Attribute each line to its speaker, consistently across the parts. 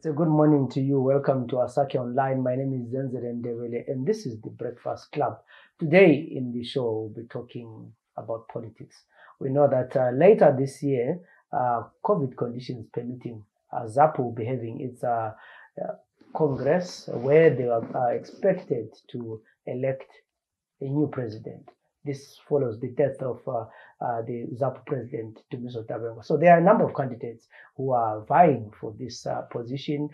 Speaker 1: It's a good morning to you. Welcome to Asake Online. My name is Zenzere Ndebele, and this is the Breakfast Club. Today in the show, we'll be talking about politics. We know that later this year, COVID conditions permitting, ZAPU will be having its Congress where they are expected to elect a new president. This follows the death of the ZAPU president, Dumiso Tabengo. So there are a number of candidates who are vying for this position.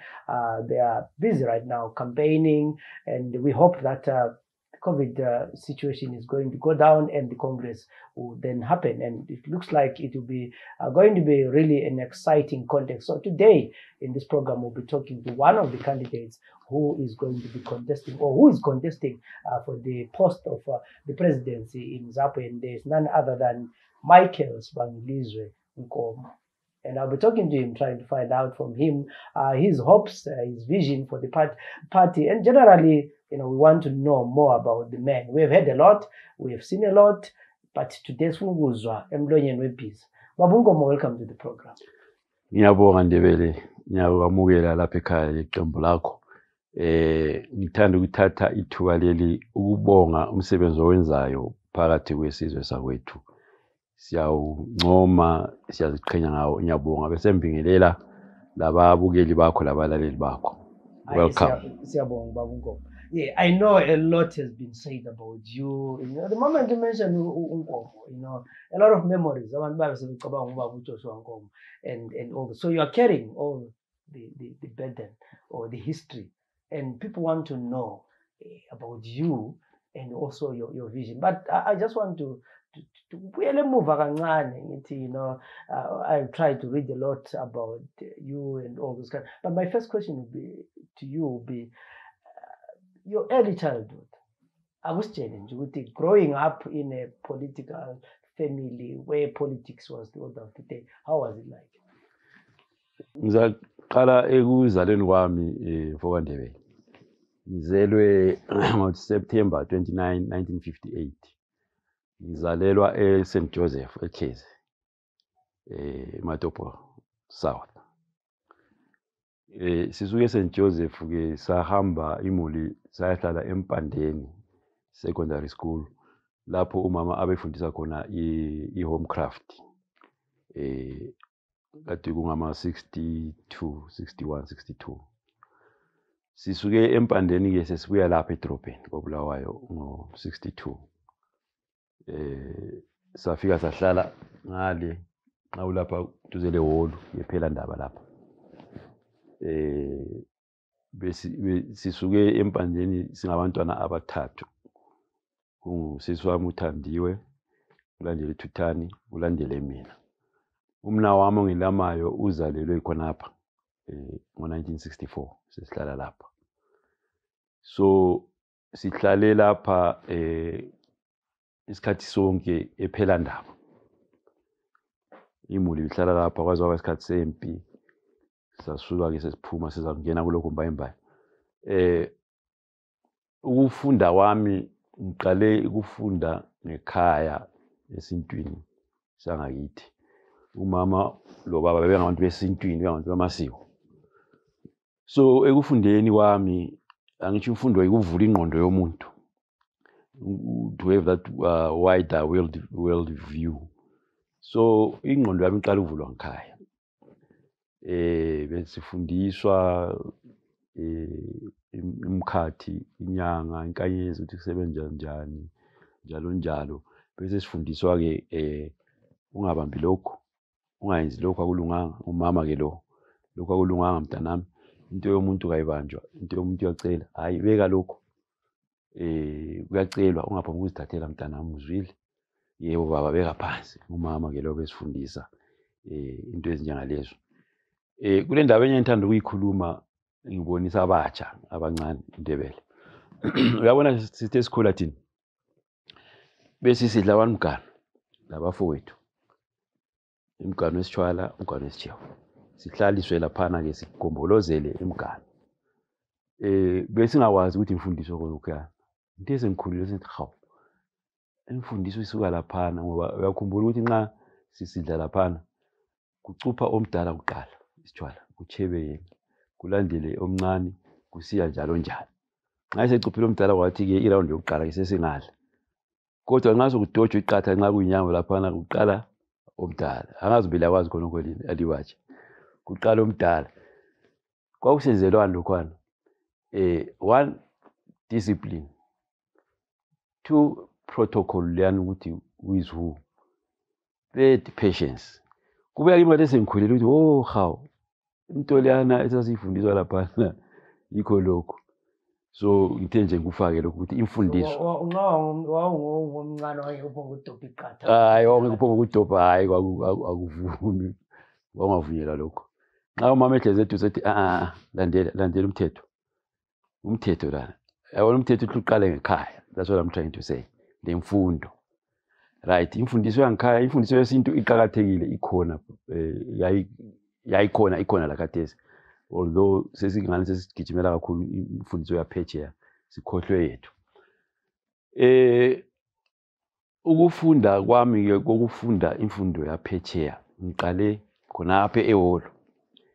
Speaker 1: They are busy right now campaigning, and we hope that the COVID situation is going to go down and the Congress will then happen. And it looks like it will be going to be really an exciting context. So today in this program, we'll be talking to one of the candidates who is going to be contesting, or who is contesting for the post of the presidency in ZAPU, and there's none other than Michael Sibangilizwe Nkomo. And I'll be talking to him, trying to find out from him his hopes, his vision for the party, and generally, we want to know more about the man. We've heard a lot, we've seen a lot, but today's Funguzwa, Emlonyen Webis. Babungomo, welcome to the program.
Speaker 2: Ngiyabonga Ndebele, ngiyakwamukela lapha ekhaya iqembu lakho. Ngithanda ukuthatha ithuba leli ukubonga umsebenzi owenzayo phakathi kwesizwe sakwethu. Siyawuncoma, siyaziqhenya ngawo. Ngiyabonga bese mbingelela lababukeli bakho labalaleli bakho. Welcome.
Speaker 1: Siyabonga Babungomo. Yeah, I know a lot has been said about you. The moment you mentioned Nkomo, a lot of memories. And all. So you are carrying all the burden or the history, and people want to know about you and also your vision. But I just want to really move I try to read a lot about you and all those kind. But my first question would be to you would be your early childhood. I was challenged with it, growing up in a political family where politics was the order of the day. How was it like?
Speaker 2: Ngizaqala ekuzaleni kwami Mfokandebele. Ngizelwe ngoSeptember 29, 1958. Ngizalelwa eSt Joseph eKheze, Matopo South. Sisuke St Joseph ke sahamba imuli sayahlala eMpandeni Secondary School lapho umama abefundisa khona i-homecraft. Kade kungama 62, 61, 62. Sisuke eMpandeni ke sesibuya lapha edrobheni koBulawayo ngo 62. Safika sahlala ngale nqawulapha duze le hall yephela ndaba lapha. Sisuke eMpandeni singabantwana abathathu. Sisi wami uThandiwe, ulandele uThuthani, ulandele mina. Umna wami ongilamayo uzalelwe khonapha ngo1964 sesihlala lapha. So sihlale lapha isikhathi sonke ephela ndaba. Imuli ihlala lapha kwaze kwaba isikhathi sempi. Sasuka ke sesiphuma sizakungena kuloko mbayimbayi. Ukufunda wami ngiqale ukufunda ngekhaya esintwini sangakithi. Umama lo baba bebengabantu besintwini, bebengabantu bamasiko. So ekufundeni kwami angisho imfundo ikuvula ingqondo yomuntu. To have that wider world view. So ingqondo yami iqala ukuvulwa ngekhaya. Besifundiswa imkhathi, inyanga, inkanyezi ukuthi kusebenza kanjani, njalo njalo. Bese sifundiswa ke ungabambi lokho, ungayenzi lokho akulunganga. Umama ke lokho akulunganga mntanami. Into yomuntu kayibanjwa, into yomuntu iyacela. Hayi beka lokho. Kuyacelwa ungaphomba ukuzithathela mntanami uzwile. Yebo baba beka phansi. Umama ke lokho besifundisa into ezinjengalezo. Kule ndaba enye ngithanda ukuyikhuluma ngibonisa abatsha abancane Ndebele. Uyabona sithe sikhula thina. Bese sidla wanimgana labafowethu. Imgano esitshwala, umgano esitshewa. Sihlaliswe laphana ke sigombolozele imgano. Bese ngakwazi ukuthi imfundiso konke. Into esengikhulile sithi hawu. Imfundiso isuka laphana ngoba uyakhumbula ukuthi nxa sisidla laphana kucupha omdala kuqala isitshwala, kuchebe yena. kulandele omncane kusiya njalo njalo. Nxa esecuphile omdala kwathi-ke iround yokuqala ke sesingadla. Kodwa nxa sokudojwa iqatha nxa kuyinyama laphana kuqala omdala. Angazi vele akwazi khonokho lini aliwatshe. Kuqala omdala. Kwakusenzelwani lokhwana? One, discipline. Two, protocol leyani ukuthi who is who. Third, patience. Kubuya kimi kade sengikhulile ukuthi hawu into leyana esasifundiswa laphana yikho lokho. So ngithe nje ngikufake lokho ukuthi imfundiso.
Speaker 1: Wawungomncane wayephonga ukudobha iqatha.
Speaker 2: Hayi wawungephonga ukudobha hayi akuvumi. Wangavunyelwa lokho. Nxa umama ehleze ethi usethi landela umthetho. Umthetho lana. Yabona umthetho uqale ngekhaya. That's what I'm trying to say. Lemfundo. Right, imfundiso yangikhaya, imfundiso yesintu iqhakathekile ikhona ikhona la khathesi. Although sesingane sesigijimela kakhulu imfundiso yaphetsheya sikhohlwe yethu. Ukufunda kwami ke kokufunda imfundo yaphetsheya ngiqale khonapha eHolo.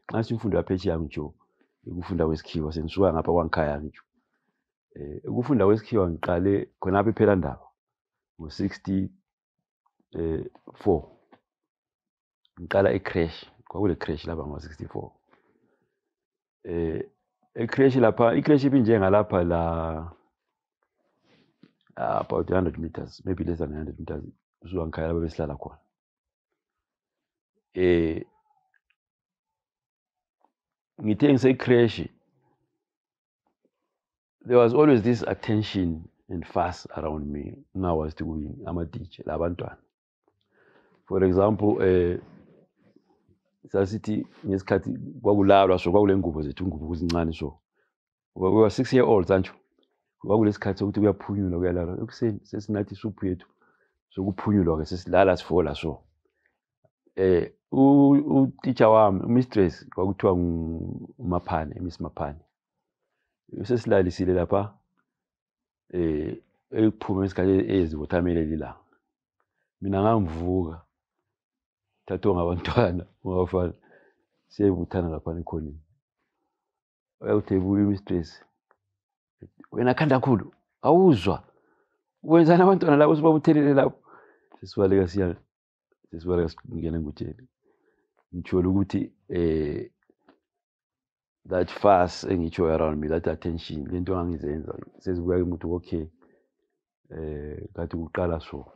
Speaker 2: Nxa imfundo yaphetsheya ngitsho ukufunda kwesikhiwa senisuka ngapha kwangikhaya ngitsho. Ukufunda kwesikhiwa ngiqale khonapha ePhelandaba ngo-64. Ngiqala ecrash, kwakule crash lapha ngo-64. Ecrash lapha, icrash ibinjengalapha la about 100 meters, maybe less than 100 meters. Usuka ngikhaya lapha besihlala khona. Ngithe ngise-crash, there was always this attention and fuss around me. Now I was doing ama-DJ labantwana. For example, sasithi ngesikhathi kwakulalwa so kwakule ngubo zethu ngubo ezincane so. We were 6-year-olds antsho. Kwakulesikhathi sokuthi kuyaphunyulwa kuyalalwa. Ekuseni sesinathi isuphu yethu sokuphunyulwa ke sesilala sifola so. Teacher wami, mistress kwakuthiwa nguMaphane, Miss Maphane. Sesilalisile lapha ekuphuma isikhathi ezivothamele lilanga. Mina ngamvuka thathwa ngabantwana ngabafana siyebuthana lapha ekhoneni. Uyawuthi buya mistress. Wena khanda khulu awuzwa wenzana abantwana labo sibabuthelele lapho. Sesibaleka singena ngutsheni. Ngitsho ukuthi that fuss engitsho around me, that attention lento engangizenza sezibuya kimi ukuthi okay kathi kuqala so.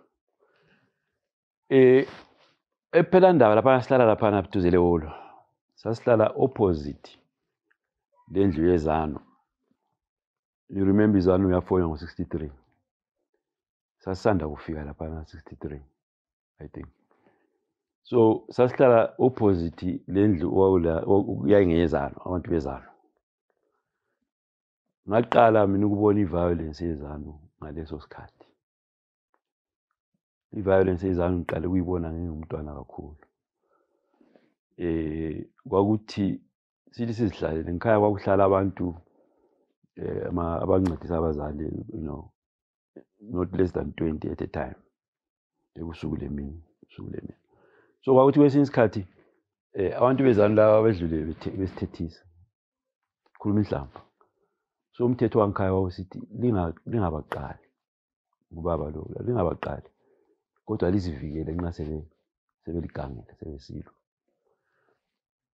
Speaker 2: ePhelandaba lapha sihlala lapha duze leHolo. Sasihlala opposite lendlu yeZanu. You remember iZanu yafona ngo-63. Sasanda kufika lapha na-63 I think. So sasihlala opposite lendlu yayingeyezanu, abantu beZanu. Ngaqala mina ukubona i-violence yeZanu ngaleso sikhathi. I-violence yeZanu ngiqale ukuyibona ngingumntwana kakhulu. Kwakuthi sithi sizihlalele ngikhaya kwakuhlala abantu abancedisa abazali, you know, not less than 20 at a time. Ebusuku lemini. So kwakuthi kwesinye isikhathi abantu beZanu laba bedlule besithethisa. Khuluma inhlamba. So umthetho wangikhaya wawusithi lingabaqali. Ubaba lo lingabaqali. Kodwa lizivikele nxa sebeligangile sebesilwa.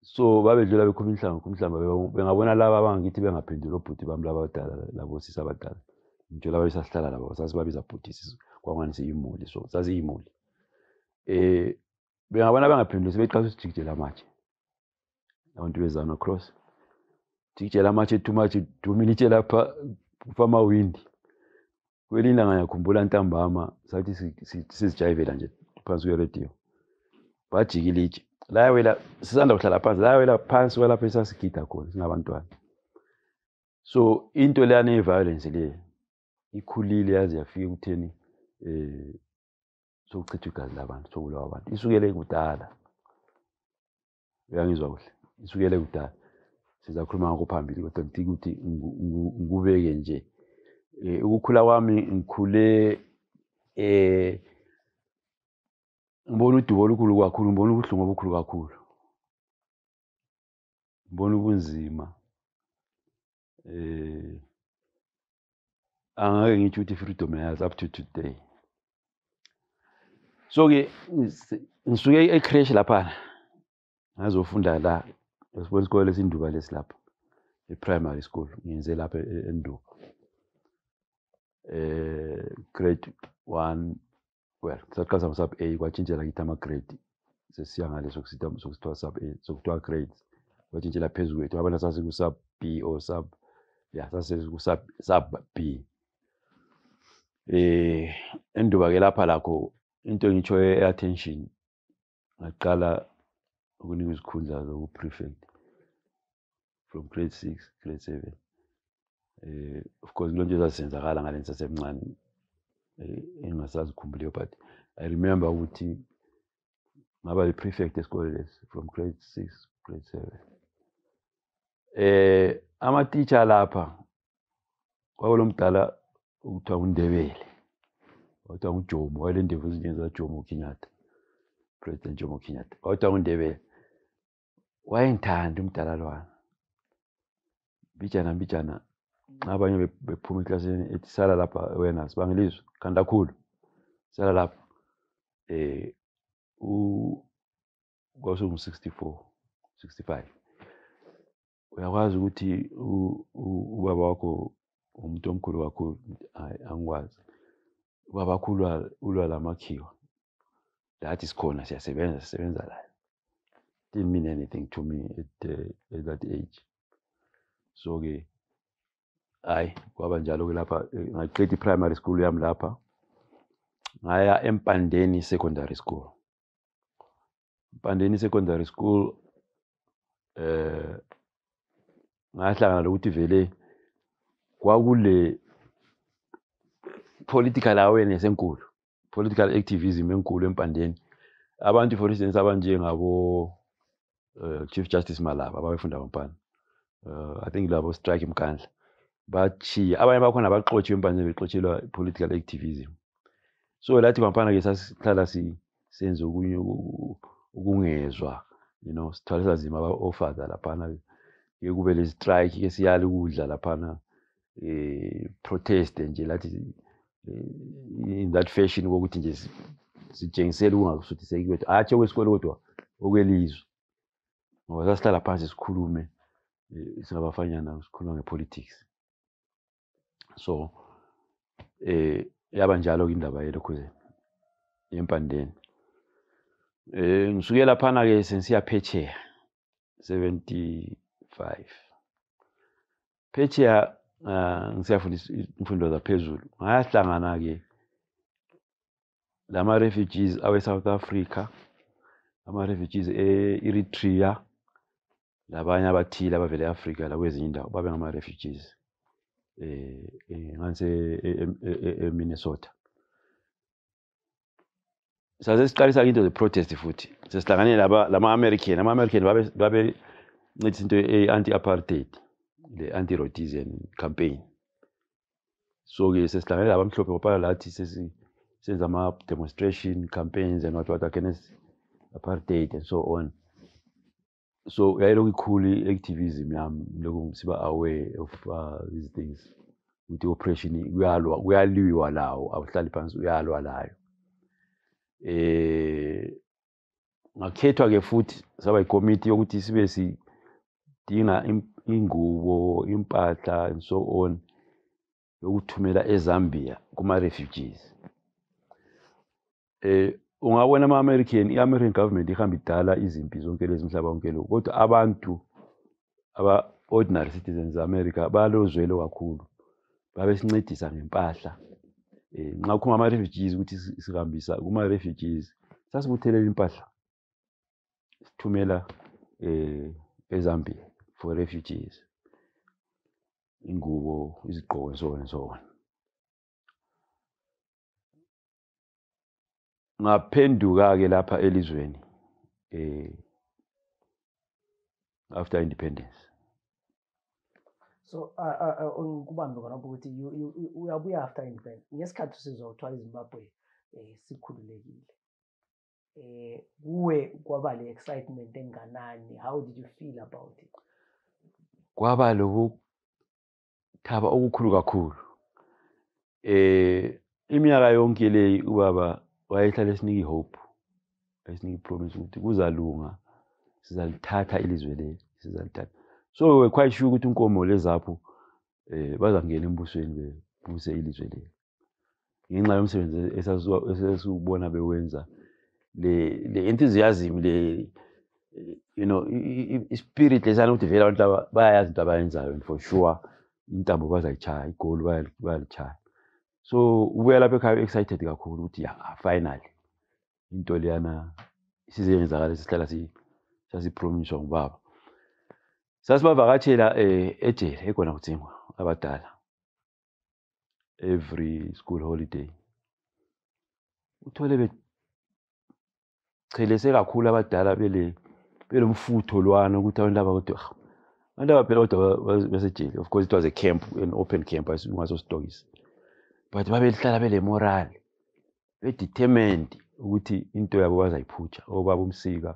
Speaker 2: So babedlula bekhuluma inhlamba bengabona laba abangithi bengaphendula obhuti bami laba abadala labo sisi abadala. Ngitsho laba besasihlala labo sasibabiza bhuti sisi kwangani siyimuli so sasiyimuli. Bengabona bengaphenduli sebeqala usijikijela amatshe. Abantu beZanu across. Jikijela amatshe too much dominate lapha ufama windi. Kwelinye ngiyakhumbula ntambama sathi sizijayivela nje phansi kwe-radio. Bajikile itshe. La wela sisanda kuhlala phansi, la wela phansi lapha esasigida khona singabantwana. So into leyana ye-violence le ikhulile yaze yafika ekutheni sokuchitha igazi labantu sokulawa abantu. Isukele kudala. Uyangizwa kuhle. Isukele kudala. Sizakhuluma ngakho phambili kodwa ngithi ukuthi ngikubeke nje. Ukukhula kwami ngikhule ngibona udubo olukhulu kakhulu, ngibona ubuhlungu obukhulu kakhulu. Ngibona ubunzima angeke ngithi ukuthi freedom yazi up to today. So-ke ngisuke e-creche lapha ngazofunda la esibona isikole esinduba lesilapha e-primary school ngiyenze lapha eNduba. Grade 1 well saqala sub A kwatshintshela kithi ama-grade sesiya ngale sokuthiwa sub A sokuthiwa grades kwatshintshela phezulu kwethu abana sasiku-sub B or sub sub B. Enduba-ke lapha lakho into engitsho e-attention ngaqala ukunikwa izikhundla zobu-prefect from grade 6 grade 7. Of course lonke ezazisenzakala ngale ngisasemncane engasazikhumbuli but I remember ukuthi ngaba yi-prefect esikole lesi from grade 6 grade 7. Ama-teacher lapha kwawulomdala ukuthiwa uNdebele wathiwa uJomo wayele ndevu ezinjengoza Jomo Kenyatta, President Jomo Kenyatta wathiwa uNdebele. Wayengithanda umdala lwana mbijana abanye bephuma eklasini ethi sala lapha wena sibangilizwe khanda khulu sala lapha. Kwasungu-64 65 uyakwazi ukuthi ubaba wakho umuntu omkhulu kakhulu. Hayi angikwazi ubaba wakho ulwa lamakhiwa that is khona sisebenza la. Didn't mean anything to me at that age. So-ke hayi kwaba njalo-ke lapha ngaqeda i-primary school yami lapha ngaya eMpandeni secondary school. Mpandeni secondary school ngahlangana lokuthi vele kwakule political awareness enkulu, political activism enkulu eMpandeni. Abantu for instance abanjengabo Chief Justice Malaba abafunda kwaMpana, I think labo Strike Mkandla bachiya abanye bakhona baxotshiwe eMpandeni bexotshelwa political activism. So lathi kwaMpana-ke sasihlala senze ukungezwa, you know, sithwalisa nzima aba-ofada laphana ke kube le strike ke siyala ukudla laphana protest nje lathi in that fashion wokuthi nje sitshengisele ukungasuthiseki kwethu hatshi okwesikole kodwa okwelizwe, ngoba sasihlala phansi sikhulume singabafanyana sikhuluma ngepolitics. So yaba njalo-ke indaba yelokhu eMpandeni. Ngisuke laphana-ke sensiya phetsheya 75 phetsheya ngisiyafundisa imfundo zaphezulu ngayahlangana-ke lama-refugees awe-South Africa, ama-refugees e-Eritrea labanye abathile abavele e-Africa lakwezinye indawo babe ngama-refugees eMinnesota. Saze siqalisa into ze-protest futhi sesihlangane lama-American. Ama-American babe ncedisa into e-anti-apartheid, the anti-Rhodesian campaign. So-ke sesihlangane labamhlophe ngoba lathi senza ama-demonstration campaigns and what against apartheid and so on. So yayilokhu ikhulu i-activism yami lokhu siba aware of these things with i-oppression kuyaliwa lawo awuhlali phansi uyalwa layo. Ngakhethwa-ke futhi saba i-committee yokuthi sibe sidinga ingubo, impahla and so on yokuthumela eZambia kuma-refugees. Ungabona ama-American, i-American government ihamba idala izimpi zonke lezi mhlaba wonke lo, kodwa abantu aba-ordinary citizens ze-America balozwelo kakhulu, babesincedisa ngempahla. Nxa kungama-refugees ukuthi sihambisa kuma-refugees sasibuthelela impahla sithumela eZambia for refugees, ingubo, izigqoko and so on and so on. Ngaphenduka-ke lapha elizweni after independence.
Speaker 1: So ngikubambe khona ukuthi uyabuya after independence ngesikhathi sizothiwa iZimbabwe sikhululekile. Kuwe kwaba le excitement enganani? How did you feel about it?
Speaker 2: Kwaba thaba okukhulu kakhulu. Iminyaka yonke le ubaba wayehlala esinika ihope, esinika ipromise ukuthi kuzalunga, sizalithatha ilizwe leli, sizalithatha. So we were quite sure ukuthi uNkomo lezapho bazangena embusweni bebuse ilizwe leli. Ngenxa yomsebenzi esasubona bewenza, le enthusiasm, le ispirit lesana ukuthi vele abantu bayayazi into abayenzayo, and for sure intambo bazayichaya, igoli bayalichaya. So ubuya lapha ekhaya excited kakhulu ukuthi finally into leyana sizenzakala, sihlala sasipromiswa ngubaba. Sasibavakatshela ejele ekhona kuTsingwa abadala every school holiday. Uthole bechelese kakhulu abadala belomfutho lwana ukuthi abantu laba kodwa abantu abaphela kodwa basejele. Of course it was a camp, an open camp, ngaso but babehlala bele moral, determined ukuthi into yabo bazayiphutsha. Obaba uMsika,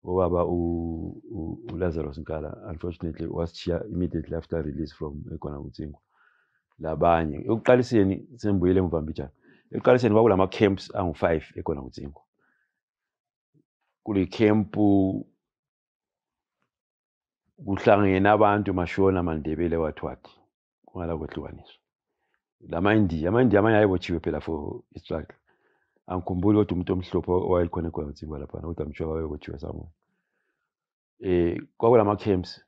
Speaker 2: obaba uLazarus Nkala, unfortunately was cheer immediately after release from ekhona kuTsingwa. Labanye ekuqaliseni sembuyele eMvambijana, ekuqaliseni kwakulama camps angu-5 ekhona kuTsingwa. Kule camp kuhlangene abantu Mashona, Mandebele, wathi kungala kwehlukaniswa. Ama-India amanye ayebotshiwe phela for struggle. Angikhumbuli kodwa umuntu omhlophe owayekhona ekhona kuTsingwa lapha, kodwa msho wayebotshiwe somewhere. Kwakulama camps,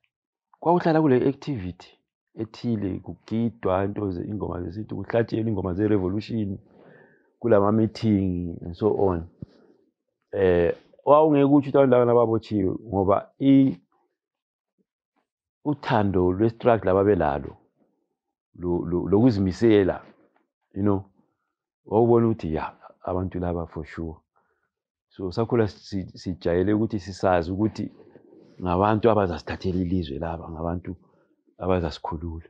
Speaker 2: kwakuhlala kule activity ethile, kugidwa ingoma zesintu, kuhlatshelwa ingoma ze-revolution, kulama meeting and so on. Wawungeke ukuthi abantu laba ababotshiwe ngoba uthando lwe-struggle ababelalo lokuzimisela, wawubona ukuthi abantu laba for sure. So sakhula sijayele ukuthi sisazi ukuthi ngabantu abazasithathela ilizwe laba, ngabantu abazasikhulula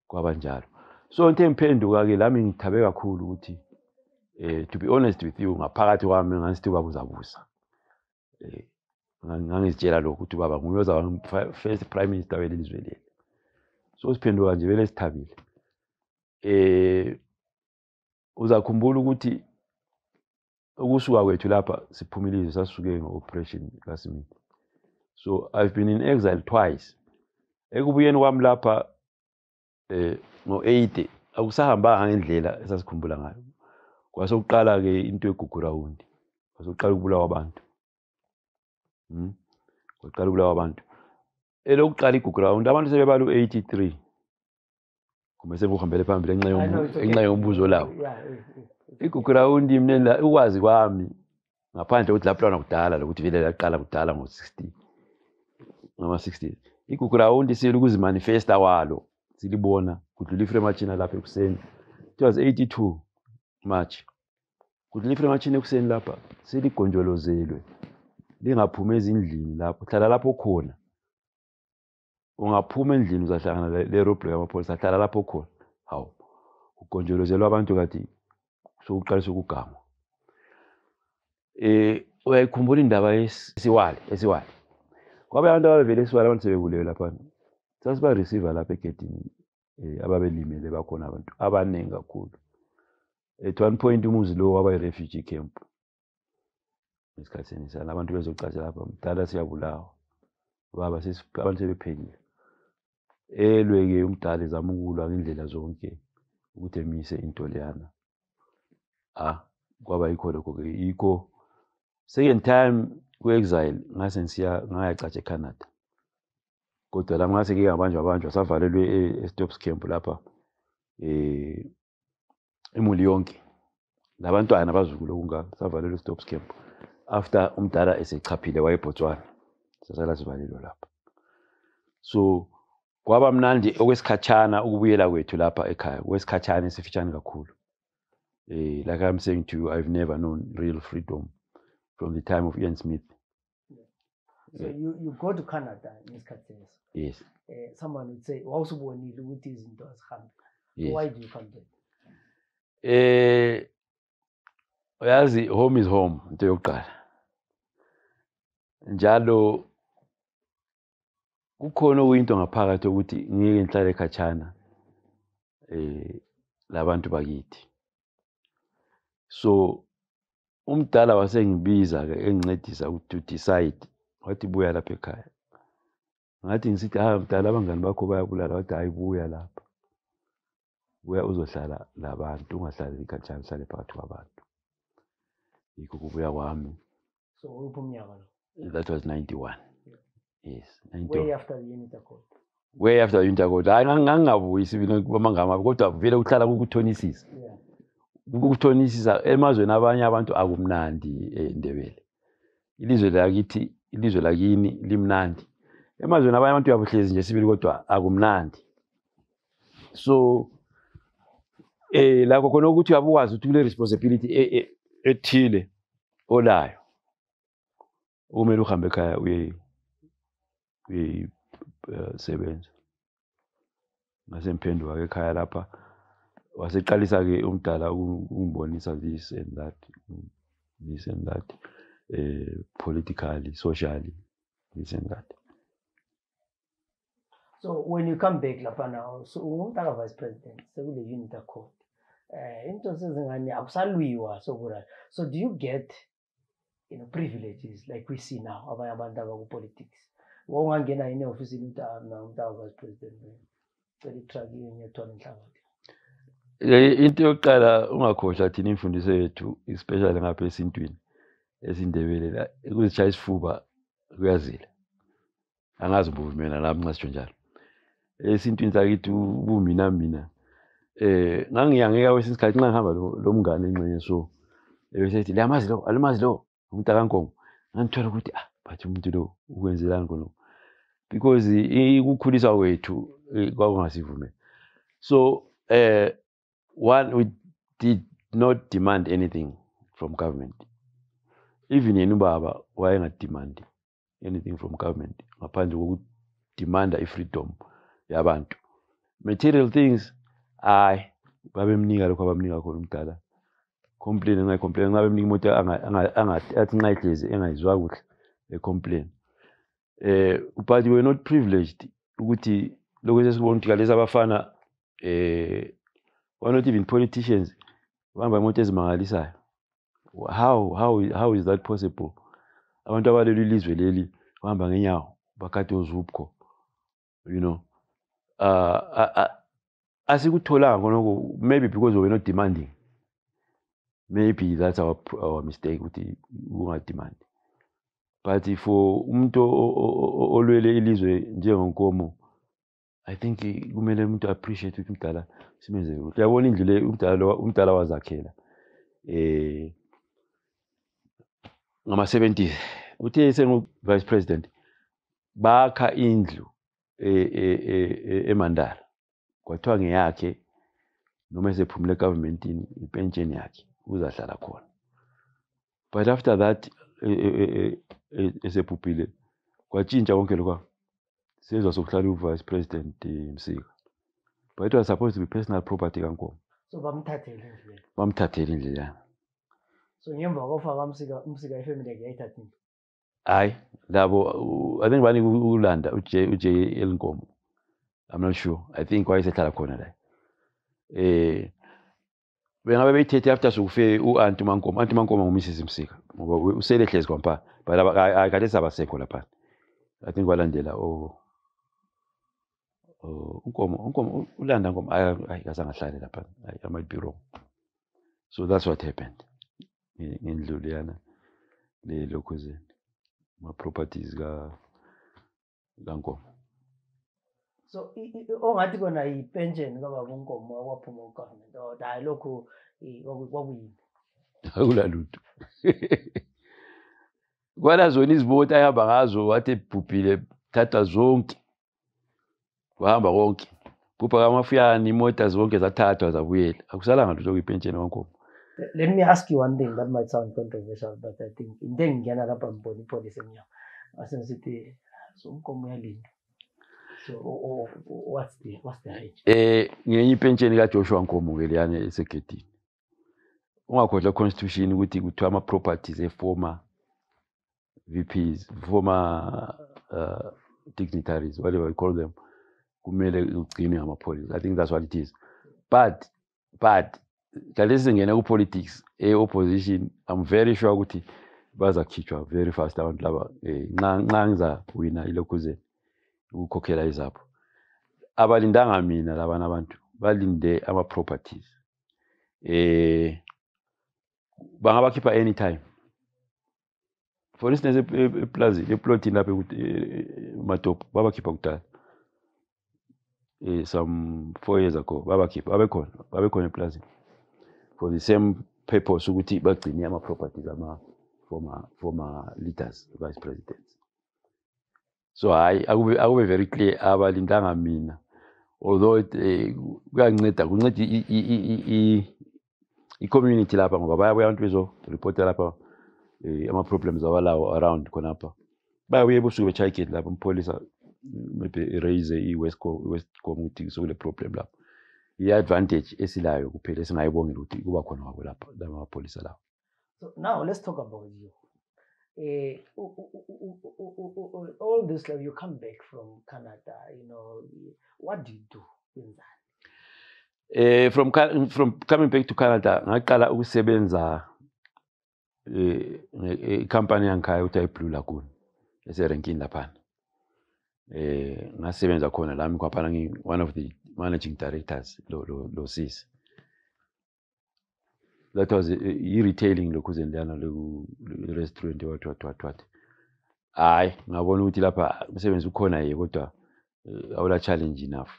Speaker 2: kwabanjalo. So into emphenduka-ke lami ngithabe kakhulu ukuthi to be honest with you, ngaphakathi kwami ngasithi ubaba uzabusa. Ngangizitshela lokho ukuthi ubaba nguye ozaba first prime minister welizwe leli. So siphenduka nje vele sithabile. Uzakhumbula ukuthi ukusuka kwethu lapha siphumile sasuke ngo-operation kaSmith. So I've been in exile twice. Ekubuyeni kwami lapha ngo-80 akusahambanga ngendlela esasikhumbula ngayo. Kwasokuqala-ke into eGugurawundi, kwasokuqala ukubulawa abantu. Kwaqala ukubulawa abantu. Elokuqala iGugurawundi abantu sebebala u-83. Kumbe sebuhambele phambili enxa yombuzo lawo. iGugurawundi mina ukwazi kwami ngaphandle ukuthi lapho lana kudala lokuthi vele laqala kudala ngo-60. Ngama-60. iGugurawundi sile ukuzimanifesta walo silibona kudlula iFree Machina lapha ekuseni. It was 82 March. Kudlula iFree Machina ekuseni lapha seligonjolozelwe. Lingaphuma ezindlini lapho, hlala lapho khona. Ungaphuma endlini uzahlangana le robbery yamapholisa, hlala lapho khona. Hawu. Ugonjolozelwa abantu kathi sokuqalisa ukugangwa. Uyayikhumbula indaba esiwali. Kwabe abantu abavele esiwali abantu sebebulewe lapha. Sasiba receiver lapha egedini ababelimele bakhona abantu abaningi kakhulu. At one point umuzi lo waba refugee camp. Isikhathini sana abantu bezocatsha lapha mdala siyabulawa. Baba abantu sebephekile. Elweke umdala ezama ukulwa ngendlela zonke ukuthi emise into leyana. Kwaba yikho lokho ke, yikho second time ku-exile ngase ngayacatsha eCanada. Kodwa la ngase ngingabanjwa savalelwe eStops Camp lapha imuli yonke. Labantwana abazukulu okunga savalelwe eStops Camp. After umdala esechaphile wayeBotswana, sasala sivalelwe lapha. So kwaba mnandi okwesikhatshana ukubuyela kwethu lapha ekhaya, kwesikhatshana esifitshane kakhulu. Like I'm saying to you, I've never known real freedom from the time of Ian Smith.
Speaker 1: So you go to Canada in isikhathi.
Speaker 2: Yes.
Speaker 1: Someone would say, wawusubonile ukuthi izinto azihambi. Why do you come back?
Speaker 2: Uyazi, home is home, into yokuqala. Njalo kukhona okuyinto ngaphakathi ukuthi ngeke ngihlale khatshana labantu bakithi. So umdala wasengibiza ke engincedisa to decide wathi buya lapha ekhaya. Ngathi ngisithi mdala abangani bakho bayabulala, wathi ayibuya lapha. Buya uzohlala labantu, ungahlali khatshana, uhlale phakathi kwabantu. Yikho kubuya kwami.
Speaker 1: So uphi umnyaka lo?
Speaker 2: That was 91. Yes, 91.
Speaker 1: Way after the Unity Accord.
Speaker 2: Way after the Unity Accord. Hayi ngangingabuyi sibili kwamangama kodwa vele ukuhlala ukuthonisisa.
Speaker 1: Yeah.
Speaker 2: Ukuthonisisa emazweni abanye abantu akumnandi eNdebele. Ilizwe lakithi, ilizwe lakini limnandi. Emazweni abanye abantu uyabuhlezi nje sibili kodwa akumnandi. So lakho khona ukuthi uyabukwazi ukuthi kule responsibility ethile olayo. Umele uhambe ekhaya sebenza. Ngase ngiphenduka ekhaya lapha waseqalisa ke umdala ungibonisa this and that politically, socially, this and that.
Speaker 1: So when you come back lapha now, so ungumntaka vice president sekule Unity Accord. Into sezingani akusalwiwa so do you get privileges like we see now abanye abantu abaku politics? Wawungangena yini office umntaka vice president cela itrack yethola inhlabathi.
Speaker 2: Into yokuqala ungakhohlwa thina imfundiso yethu especially ngapha esintwini esindebele la ukuzishaya isifuba kuyazila. Angazi ubuvumela lapho nxa sitsho njalo. Esintwini sakithi ubumina ngangiyangeka kwesinye isikhathi nxa ngihamba lo mngane engxenye so esethi liyamazi lo alimazi lo umntaka Nkomo. Ngangithola ukuthi but umuntu lo ukwenzelani khona because ukukhuliswa kwethu kwakungasivumela. So one, we did not demand anything from government. Even yena ubaba wayengademand anything from government ngaphandle kokudemanda ifreedom yabantu. Material things babemnika lokho abamnika khona umdala. Complain ngabe emnika imoto athi nxa ihlezi engayizwa kuhle complain. But we were not privileged ukuthi lokho sesibona ukuthi kalesi abafana were not even politicians. Bahamba imoto ezimangalisayo. How is that possible? Abantu abalelu ilizwe leli bahamba ngenyawo bakade ozupho. You know. Asikutholanga khonoko, maybe because we were not demanding. Maybe that's our mistake ukuthi ungademand. But for umuntu olwele ilizwe njengoNkomo, I think kumele umuntu appreciate ukuthi umdala simenze ukuthi uyabona indlu le umdala wazakhela ngama 70s uthe sengu vice president bakha indlu eMandala kwathiwa ngeyakhe noma esephumule governmentini ipension yakhe uzahlala khona. But after that esephuphile kwatshintsha konke lokho sezwa sokuhlala uvice president Msika. But it was supposed to be personal property kaNkomo.
Speaker 1: So bamthathele indlu.
Speaker 2: Bamthathele indlu yana.
Speaker 1: So ngemva kokufa Msika ifamily yakhe yayithatha indlu.
Speaker 2: Hayi labo I think bani uLanda uJ Nkomo. I'm not sure. I think wayesehlala khona la. Bengabe beyithethe after sokufe uAunty Mankomo. Aunty Mankomo nguMrs Msika ngoba usele hlezi kwampa. But akade sabasekho lapha. I think walandela Nkomo uLanda Nkomo ayikasangahlale lapha. I might be wrong. So that's what happened. Indlu leyana le lokhuzeni. My properties kaNkomo.
Speaker 1: So ongathi kona ipension kababa uNkomo waphuma ugovernment hayi lokho kwakuyini?
Speaker 2: Akulalutho. Kwala zona izivoti ayihamba ngazo wathi ebhubhile thatha zonke. Wahamba konke. Phupha kaMafuyani imota zonke zathathwa zabuyela. Akusalanga lutho kwipension kaNkomo.
Speaker 1: Let me ask you one thing that might sound controversial, but I think into ngiyana lapha mbona ipolice emnyama. Asensithi so uNkomo uyalinda. So what's the range?
Speaker 2: Ngenye ipension kaJoshua Nkomo ke leyana esegedini. Ungakhohlwa constitution ukuthi kuthiwa ama properties former VPs, former dignitaries, whatever we call them, kumele ugcinwe ngama-police. I think that's what it is. But kalesi ngene ku-politics opposition, I'm very sure ukuthi bazakhitshwa very fast abantu laba nxa ngizawina ilokhuze ukukhokhela izapho. Abalindanga mina labana abantu, balinde ama-properties. Bangabakhipha anytime. For instance, eplotini lapha Matopo babakhipha kudala. Some 4 years ago babakhipha babekhona eplazini for the same purpose ukuthi bagcine ama-properties former leaders, vice presidents. So akube very clear abalindanga mina, although kuyanceda i-community lapha ngoba bayabuya abantu bezo-reporta lapha ama-problems abalawo around khonapha. Bayabuye ebusuku betshaya igate lapha, umpolisa maybe raise i-Westcom ukuthi sokule problem lapha. I-advantage esilayo kuphela esingayibongela ukuthi kuba khona wabo lapha lamapolisa lawo.
Speaker 1: So now let's talk about you. All this, like, you come back from Canada, what do you do in that?
Speaker 2: From coming back to Canada, ngaqala ukusebenza company yangikhaya ukuthi Blue Lagoon eserenkini laphana. Ngasebenza khona lami kwaphana one of the managing directors lo sis. That was i-retailing lokhuze ndiyana le-restaurant what. Hayi ngabona ukuthi lapha umsebenzi ukhona kodwa awula challenge enough.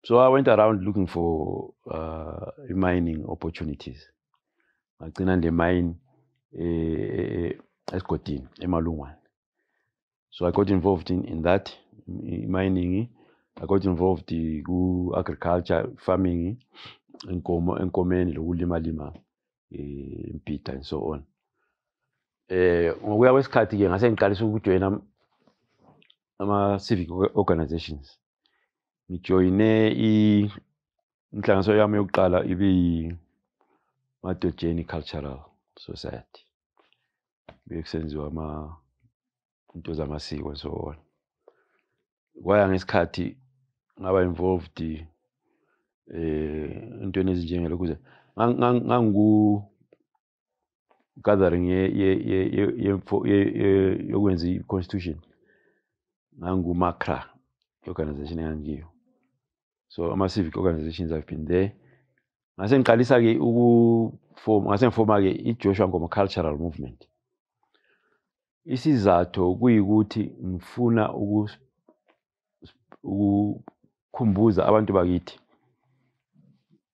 Speaker 2: So I went around looking for mining opportunities. Ngagcina nde mine eSigodini eMalungwane. So I got involved in that mining. I got involved in agriculture, farming, enkomeni lokulima impita and so on. Ngokuya kwesikhathi ke ngase ngiqalisa ukujoyina ama-civic organizations. Ngijoyine inhlanganiso yami yokuqala Madojeni Cultural Society. Bekusenziwa into zamasiko and so on. Kwaya ngesikhathi ngaba involved entweni ezinjengelokuze ngangu gathering yokwenza i-constitution. Ngangu Makra organization engangiyo. So ama-civic organizations have been there. Ngase ngiqalisa ke ngase ngifoma ke i-Joshua Nkomo Cultural Movement. Isizathu kuyikuthi ngifuna ukukhumbuza abantu bakithi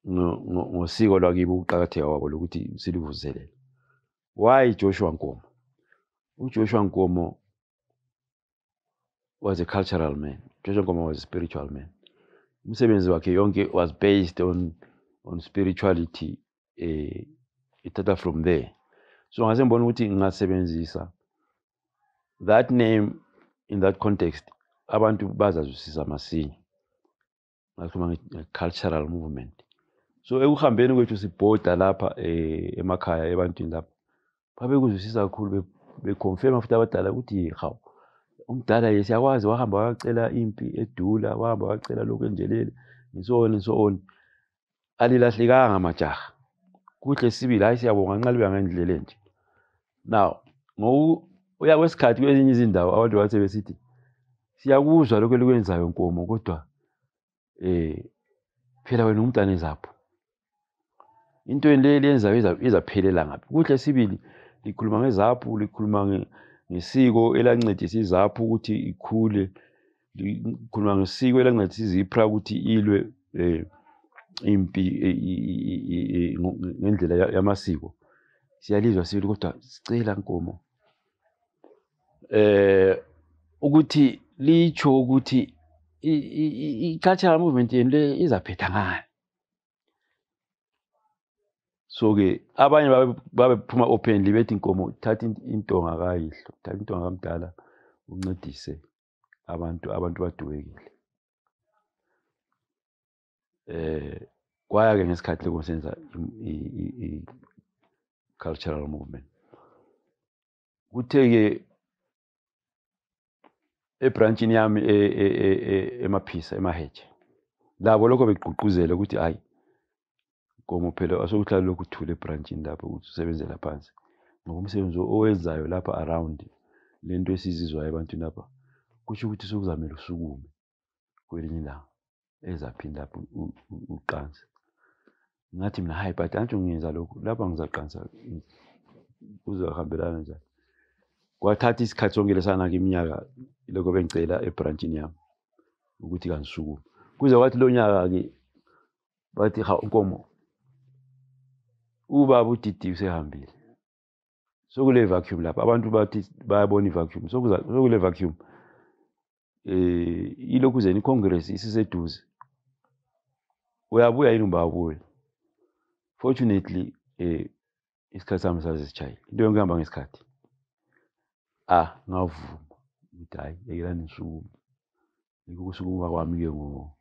Speaker 2: ngosiko lwakibo ukuqakatheka kwabo lokuthi silivuselele. Why Joshua Nkomo? UJoshua Nkomo was a cultural man. Joshua Nkomo was a spiritual man. Umsebenzi wakhe yonke was based on spirituality. Ithatha from there. So ngase ngibona ukuthi ngingasebenzisa that name in that context. Abantu bazazwisisa masinya. Ngakhuluma nge-cultural movement. So ekuhambeni kwethu sibhoda lapha emakhaya ebantwini lapha. Babekuzwisisa kakhulu beconfirm futhi abadala ukuthi hawu umdala yesiyakwazi wahamba wacela impi eDula, wahamba wacela lokho enjelele and so on. Alilahlekanga amajaha. Kuhle sibili hayi siyabonga nqalibe ngendlela enje. Now, uya kwesikhathi kwezinye izindawo abantu bathe besithi siyakuzwa lokho elikwenzayo Nkomo kodwa phela wena umntane zapho. Into le lenzayo izaphelela ngaphi? Kuhle sibili likhuluma ngezapho, likhuluma ngesiko elancedisa izapho ukuthi ikhule, likhuluma ngesiko elancedisa izipra ukuthi ilwe impi ngendlela yamasiko. Siyalizwa sibili kodwa sicela Nkomo ukuthi licho ukuthi i-cultural movement yenu le izaphetha ngani. So ke abanye babephuma openly bethi Nkomo thatha intonga kayihlo, thatha intonga kamdala uncedise abantu badubekile. Kwaya ke ngesikhathi lokusenza i-cultural movement. Kuthe ke ebranchini yami emaphisa emaheje labo lokho begqugquzela ukuthi hayi Nkomo phela asokuhlala lokhu uthule ebranchini lapho ukuthi usebenzela phansi ngoba umsebenzi owenzayo lapha around lento esizizwayo ebantwini lapha kusho ukuthi sokuzamela usukume kwelinye ilanga ezaphinda lapho uqanse ngathi mina hayi but antsho ngiyenza lokhu lapha ngizaqansa kuzahambelana njani kwathatha isikhathi sonke lesana iminyaka lokho bengicela ebranchini yami ukuthi kanisukume kuze kwathi lo nyaka ke bathi ha Nkomo ubaba uDidi usehambile sokule vacuum lapha abantu bathi bayabona ivacuum sokule vacuum ilokhu zeni icongress isiseduze uyabuya yini ubabuya fortunately isikhathi sami sasisishaya into yonke ihamba ngesikhathi ngavuma ukuthi hayi ekelani nisukume ukusukuma kwami ke ngo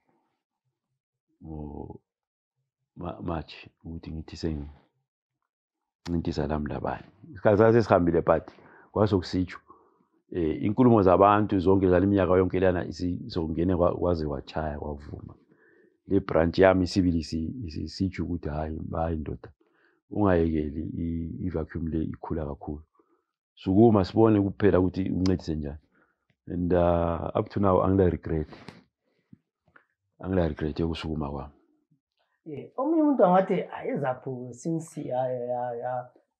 Speaker 2: March ukuthi ngithi sengincintisa lami labanye isikhathi sasesihambile but kwasokusitsho inkulumo zabantu zonke zaliminyaka yonke lana isongene kwaze wachaya kwavuma le branch yami isibili sitsho ukuthi hayi ndoda ungayekeli ivacuum le ikhula kakhulu sukuma sibone kuphela ukuthi uncedise njani and up to now angila regret yokusukuma kwami.
Speaker 1: Omunye umuntu angathi ayizapho since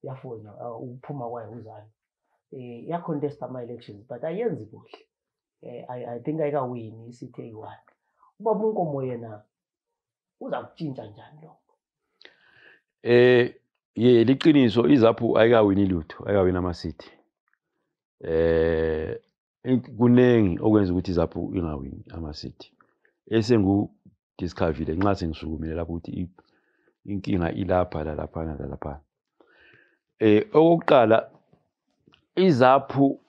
Speaker 1: yafona ukuphuma kwayo uzalo contest ama-elections but ayenzi kuhle I think ayikawini isithi eyi-1 ubaba uNkomo yena uza kutshintsha njani lokho?
Speaker 2: Liqiniso izapho ayikawini lutho ayikawini amasithi kunengi okwenza ukuthi izapho ingawini amasithi discoverile nxa sengisukumile lapho ukuthi inkinga ilapha lalapha okokuqala izapho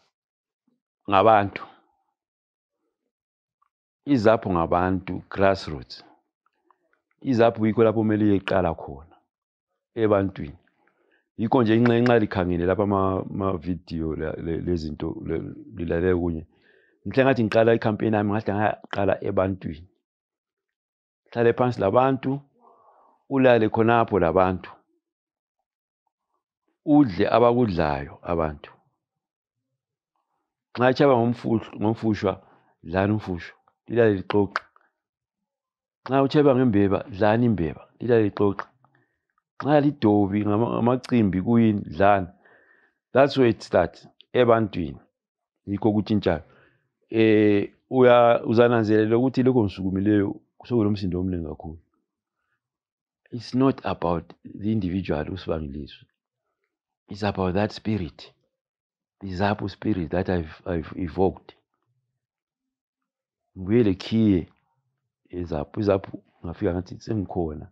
Speaker 2: ngabantu grassroots izapho yikho lapho kumele iyeqala khona ebantwini yikho nje inxa likhangele lapha ama video lezinto lilalele kunye ngihle ngathi ngiqala icampaign yami ngahle ngaqala ebantwini hlale phansi labantu ulale khonapho labantu udle abakudlayo abantu nxa itshaba ngomfushwa dlani umfushwa lilale lixoxa nxa utsheba ngembeba dlani imbeba lilale lixoxa nxa lidobi ngamacimbi kuyini dlani that's where it starts ebantwini yikho kutshintshayo uzananzelela ukuthi lokho ngisukumileyo sokulomsindo omningi kakhulu. It's not about the individual usibangilizwe. It's about that spirit, the Zapu spirit that I've evoked. Ngibuyele khiye izaphu ngafika ngathi sengikhona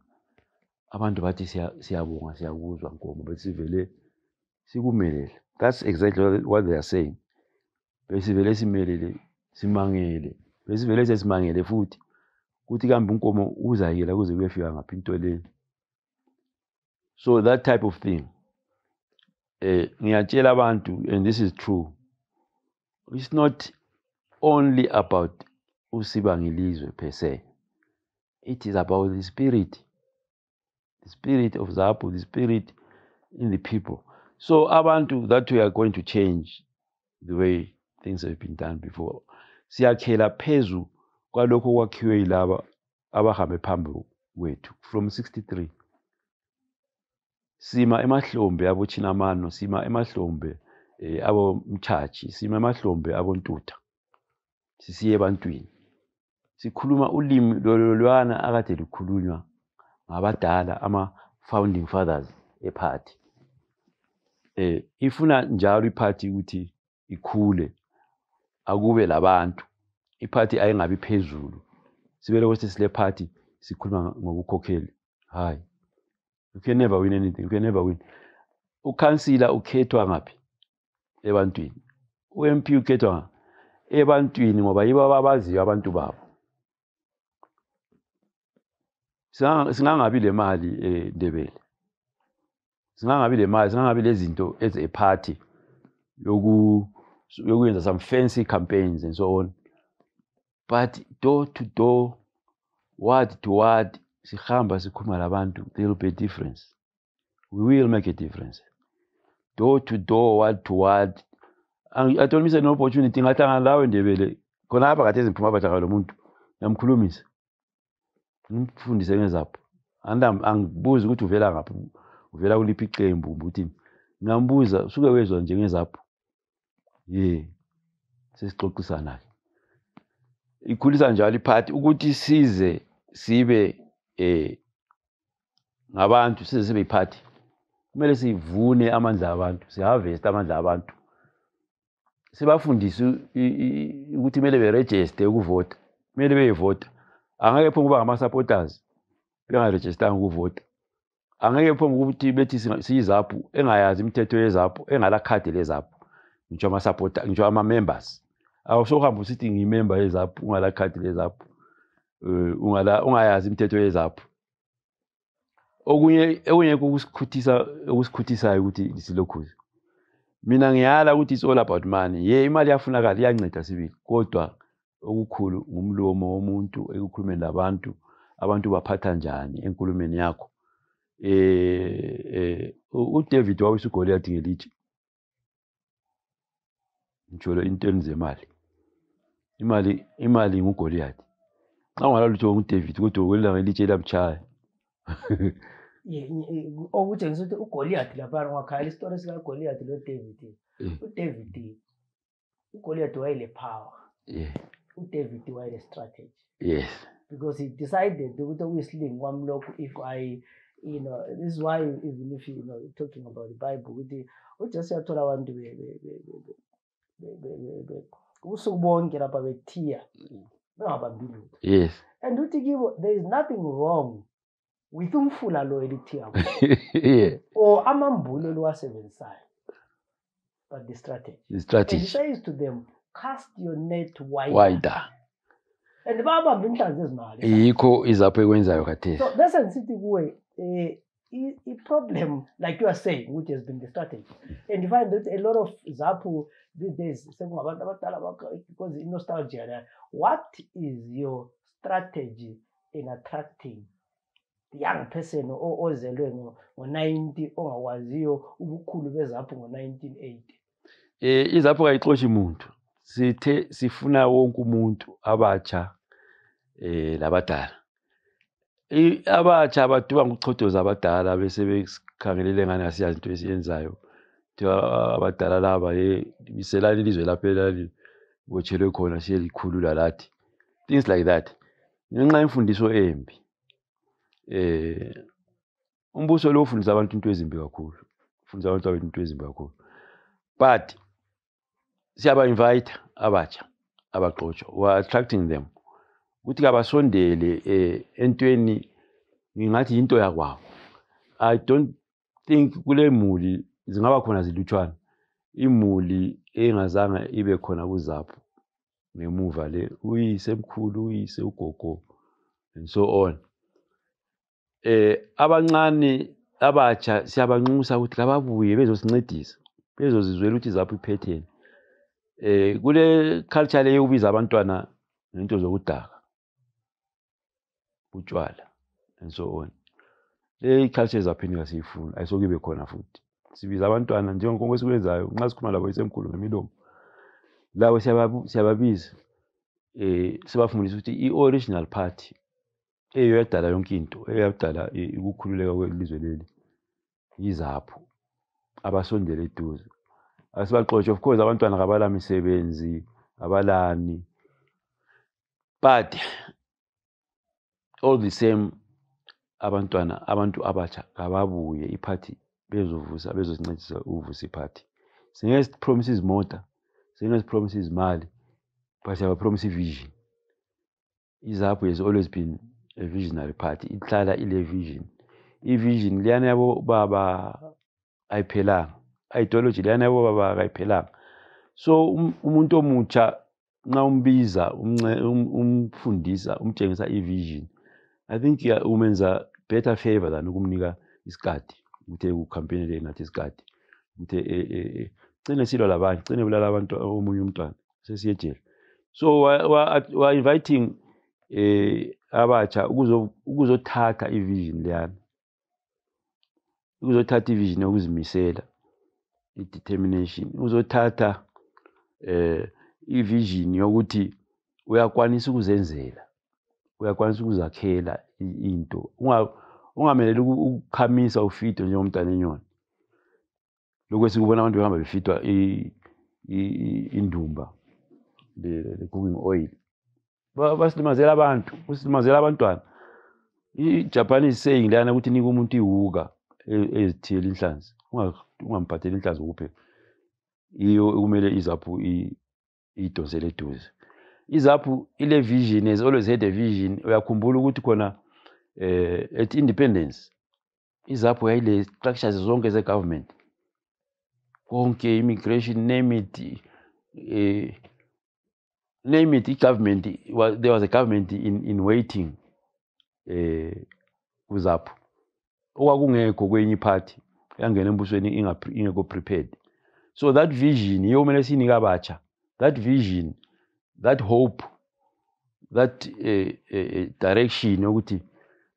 Speaker 2: abantu bathi siyabonga siyakuzwa Nkomo besivele sikumelele. That's exactly what they are saying. Besivele simelele simangele besivele sesimangele futhi kuthi kambe uNkomo uzayela kuze kuyefika ngaphi into le. So that type of thing ngiyatshela abantu, and this is true, it's not only about usibangilizwe per se. It is about the spirit of Zapu, the spirit in the people. So abantu that we are going to change the way things have been done before. Siyakhela phezu kwalokho kwakhiwe yilaba abahambe phambi kwethu from 63. Sima emahlombe abo Chinamano, sima emahlombe abo Mchachi, sima emahlombe abo Ntuta. Sisiye ebantwini. Sikhuluma ulimi lolwana akade lukhulunywa ngabadala ama founding fathers eparty. Ifuna njalo iparty ukuthi ikhule akube labantu. Iparty ayingabi phezulu. Sibele ukuthi sile party sikhuluma ngobukhokheli. Hayi. You can never win anything. You can never win. Ukhansila ukhethwa ngaphi? Ebantwini. UMP ukhethwa ebantwini ngoba yibo ababaziyo abantu babo. Singangabi le mali Ndebele. Singangabi le mali, singangabi lezinto eze party yokwenza some fancy campaigns and so on. But door to door, word to word, sihamba sikhuluma labantu, there will be a difference. We will make a difference. Door to door, word to word. I told me an opportunity ngahlangana lawe Ndebele khona apha kade eziphuma abathaka lo muntu ngamkhulumisa ngimfundise ngezapho angibuza ukuthi uvela ngaphi uvela kuliphi iqembu ukuthi ngambuza usuke wezwa nje ngezapho sesixoxisana ikhulisa njalo iphathi ukuthi sibe ngabantu sibe iphathi kumele sivune amandla abantu siharvest amandla abantu sibafundise ukuthi kumele beregister ukuvota kumele beyivota angeke phongo kuba ngama supporters bengaregister ukuvota angeke phongo ukuthi bethi siyizaphu engayazi imithetho yezaphu engala card lezaphu ngisho ama supporter ngisho ama members awusohamba usithi ngimember yezaphu ungala card lezaphu ungayazi imithetho yezaphu okunye ukusikhuthisayo ukuthi silokhuze mina ngiyala ukuthi it's all about money imali yafunakala iyanceda sibili kodwa okukhulu ngumlomo womuntu ekukhulumeni labantu abantu baphatha njani enkulumeni yakho uDavid wawisa uGoliath ngelitshe ngitsholo intweni zemali imali nguGoliath xa ungalalutho nguDavid kodwa ukwela ngelitshe lamchaya
Speaker 1: okutshengisa ukuthi uGoliath lapha ngakhala istory sika Goliath lo David uDavid uGoliath wayele power uDavid wayele strategy because he decided ukuthi uyisling kwamlokho if I this is why even if talking about the Bible ukuthi uJesu yathola abantu usuku bonke lapha bethiya bengabambi lutho and uthi kibo there is nothing wrong with umfula lo elithiya or amambulo liwasebenzisayo but the strategy and he says to them cast your net wider and babamba inhlanzi ezimali
Speaker 2: yikho izapho ekwenzayo khathesi
Speaker 1: so bese ngisithi kuwe problem like you are saying which has been the strategy and you find that a lot of zaphu these days sekungabantu abadala because nostalgia what is your strategy in attracting the young person ozelwe ngo-90 ongawaziyo ubukhulu bezapho ngo-1980
Speaker 2: izapho kayixoshi umuntu sifuna wonke umuntu abatsha labadala abatsha abaduba ngokuchothoza abadala bese bekhangelele ngani asiyazi into esiyenzayo abadala laba biselani ilizwe lapha botshelwe khona siye likhulula lathi things like that ngenxa yemfundiso embi umbuso lo ufundisa abantu into ezimbi kakhulu ufundisa abantu into ezimbi kakhulu but siyaba invite abatsha abaxotsho we are attracting them ukuthi abasondele entweni ngingathi into yakwabo I don't think kule muli zingaba khona zilutshwana imuli engazange ibe khona kuzapho ngemuva le uyise emkhulu uyise ugogo and so on abancane abatsha siyabanxusa ukuthi kababuye bezosincedisa bezozizwela ukuthi zapho iphetheni kule culture le yokubiza abantwana ngento zokudaka utshwala and so on le culture zaphini kasiyifuna ayisokibe khona futhi sibiza abantwana njengoba esikwenzayo nxa sikhuluma labo isemkhulu ngemilomo lawo siyababiza sibafundisa ukuthi i-original party eyadala yonke into eyadala ukukhululeka kwelizwe leli yizapho abasondele eduze asibaxotshe of course abantwana kabala misebenzi abalani but all the same abantu abatsha kababuye iphathi bezovusa bezosincedisa uvusa iphathi singesipromise izimota singesipromise izimali but siyabapromise vision izapho has always been a visionary party ihlala ile vision i-vision liyana yabo baba ayiphelanga ideology liyana yabo baba ayiphelanga so umuntu omutsha nxa umbiza umfundisa umtshengisa i-vision I think umenza better favor than ukumnika isikadi ukuthi ucampaign le ngathi isikadi ukuthi cine silwa labanye cine bulala abantu omunye umntwana sesiye ejele. So wa inviting abatsha ukuzothatha ivision leyana, ukuzothatha ivision yokuzimisela, i-determination, uzothatha ivision yokuthi uyakwanisa ukuzenzela, uyakwanisa ukuzakhela into, ungameleli ukukhamisa ufito njengomntana enyoni. Lokho sikubona abantu behamba befitwa indumba the cooking oil, basilimazela abantu, usilimazela abantwana. I-Japanese saying lana ukuthi nika umuntu iwuka ezithiyela inhlanzi, ungamphatheli inhlanzi kuphela, iyo kumele izaphu idonsele eduze. Izaphu ile vision, has always had a vision. Uyakhumbula ukuthi khona at independence izaphu yayile structures zonke ze-government, konke immigration, name it, i-government, there was a government in waiting kuzaphu, okwakungekho kwenye party yangena embusweni ingekho prepared. So that vision iyo kumele sinika abatsha, that vision, that hope, that direction yokuthi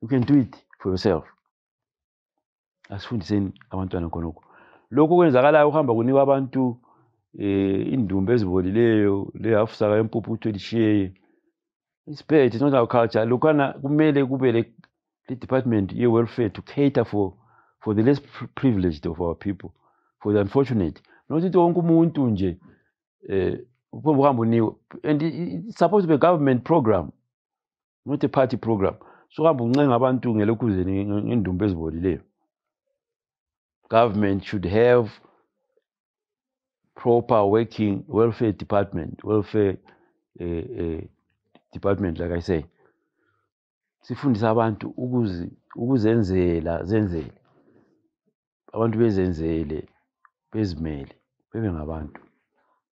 Speaker 2: you can do it for yourself. Asifundiseni abantwana khonokho. Lokho kwenzakalayo uhamba kunikwa abantu indumba ezibolileyo lehafusaka empuphu ukuthi lishiye. It's bad, it's not our culture. Lokana kumele kube le department ye-welfare to cater for the less privileged of our people, for the unfortunate. Not ukuthi wonke umuntu nje uhamba uniwe. And it's supposed to be a government program, not a party program. So hamba uncenga abantu ngelokhuzeni ngendumba ezibolileyo. Government should have proper working welfare department, department, like I say. Sifundisa abantu ukuzenzela, zenzele. Abantu bezenzele, bezimele, bebe ngabantu.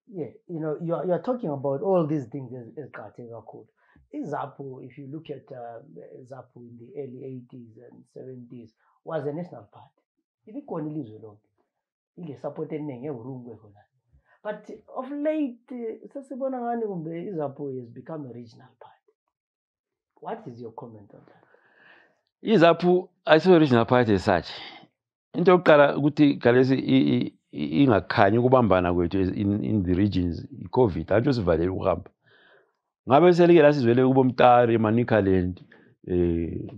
Speaker 1: Yeah, you know, you are talking about all these things as kakhulu. Izaphu, if you look at Zaphu in the early 80s and 70s, was a national party. Ibikhona ilizwe lonke, ile support eningi eburungwe khona. But of late, sesibona ngani kumbe Izaphu has become a regional party. What is your comment on that?
Speaker 2: Izaphu ayisiyo a regional party as such. Into yokuqala ukuthi galesi ingakhanyi ukubambana kwethu in the regions, i-COVID antsho sivalele ukuhamba. Ngabe selike lasizwele kubo Mtari, eManicaland,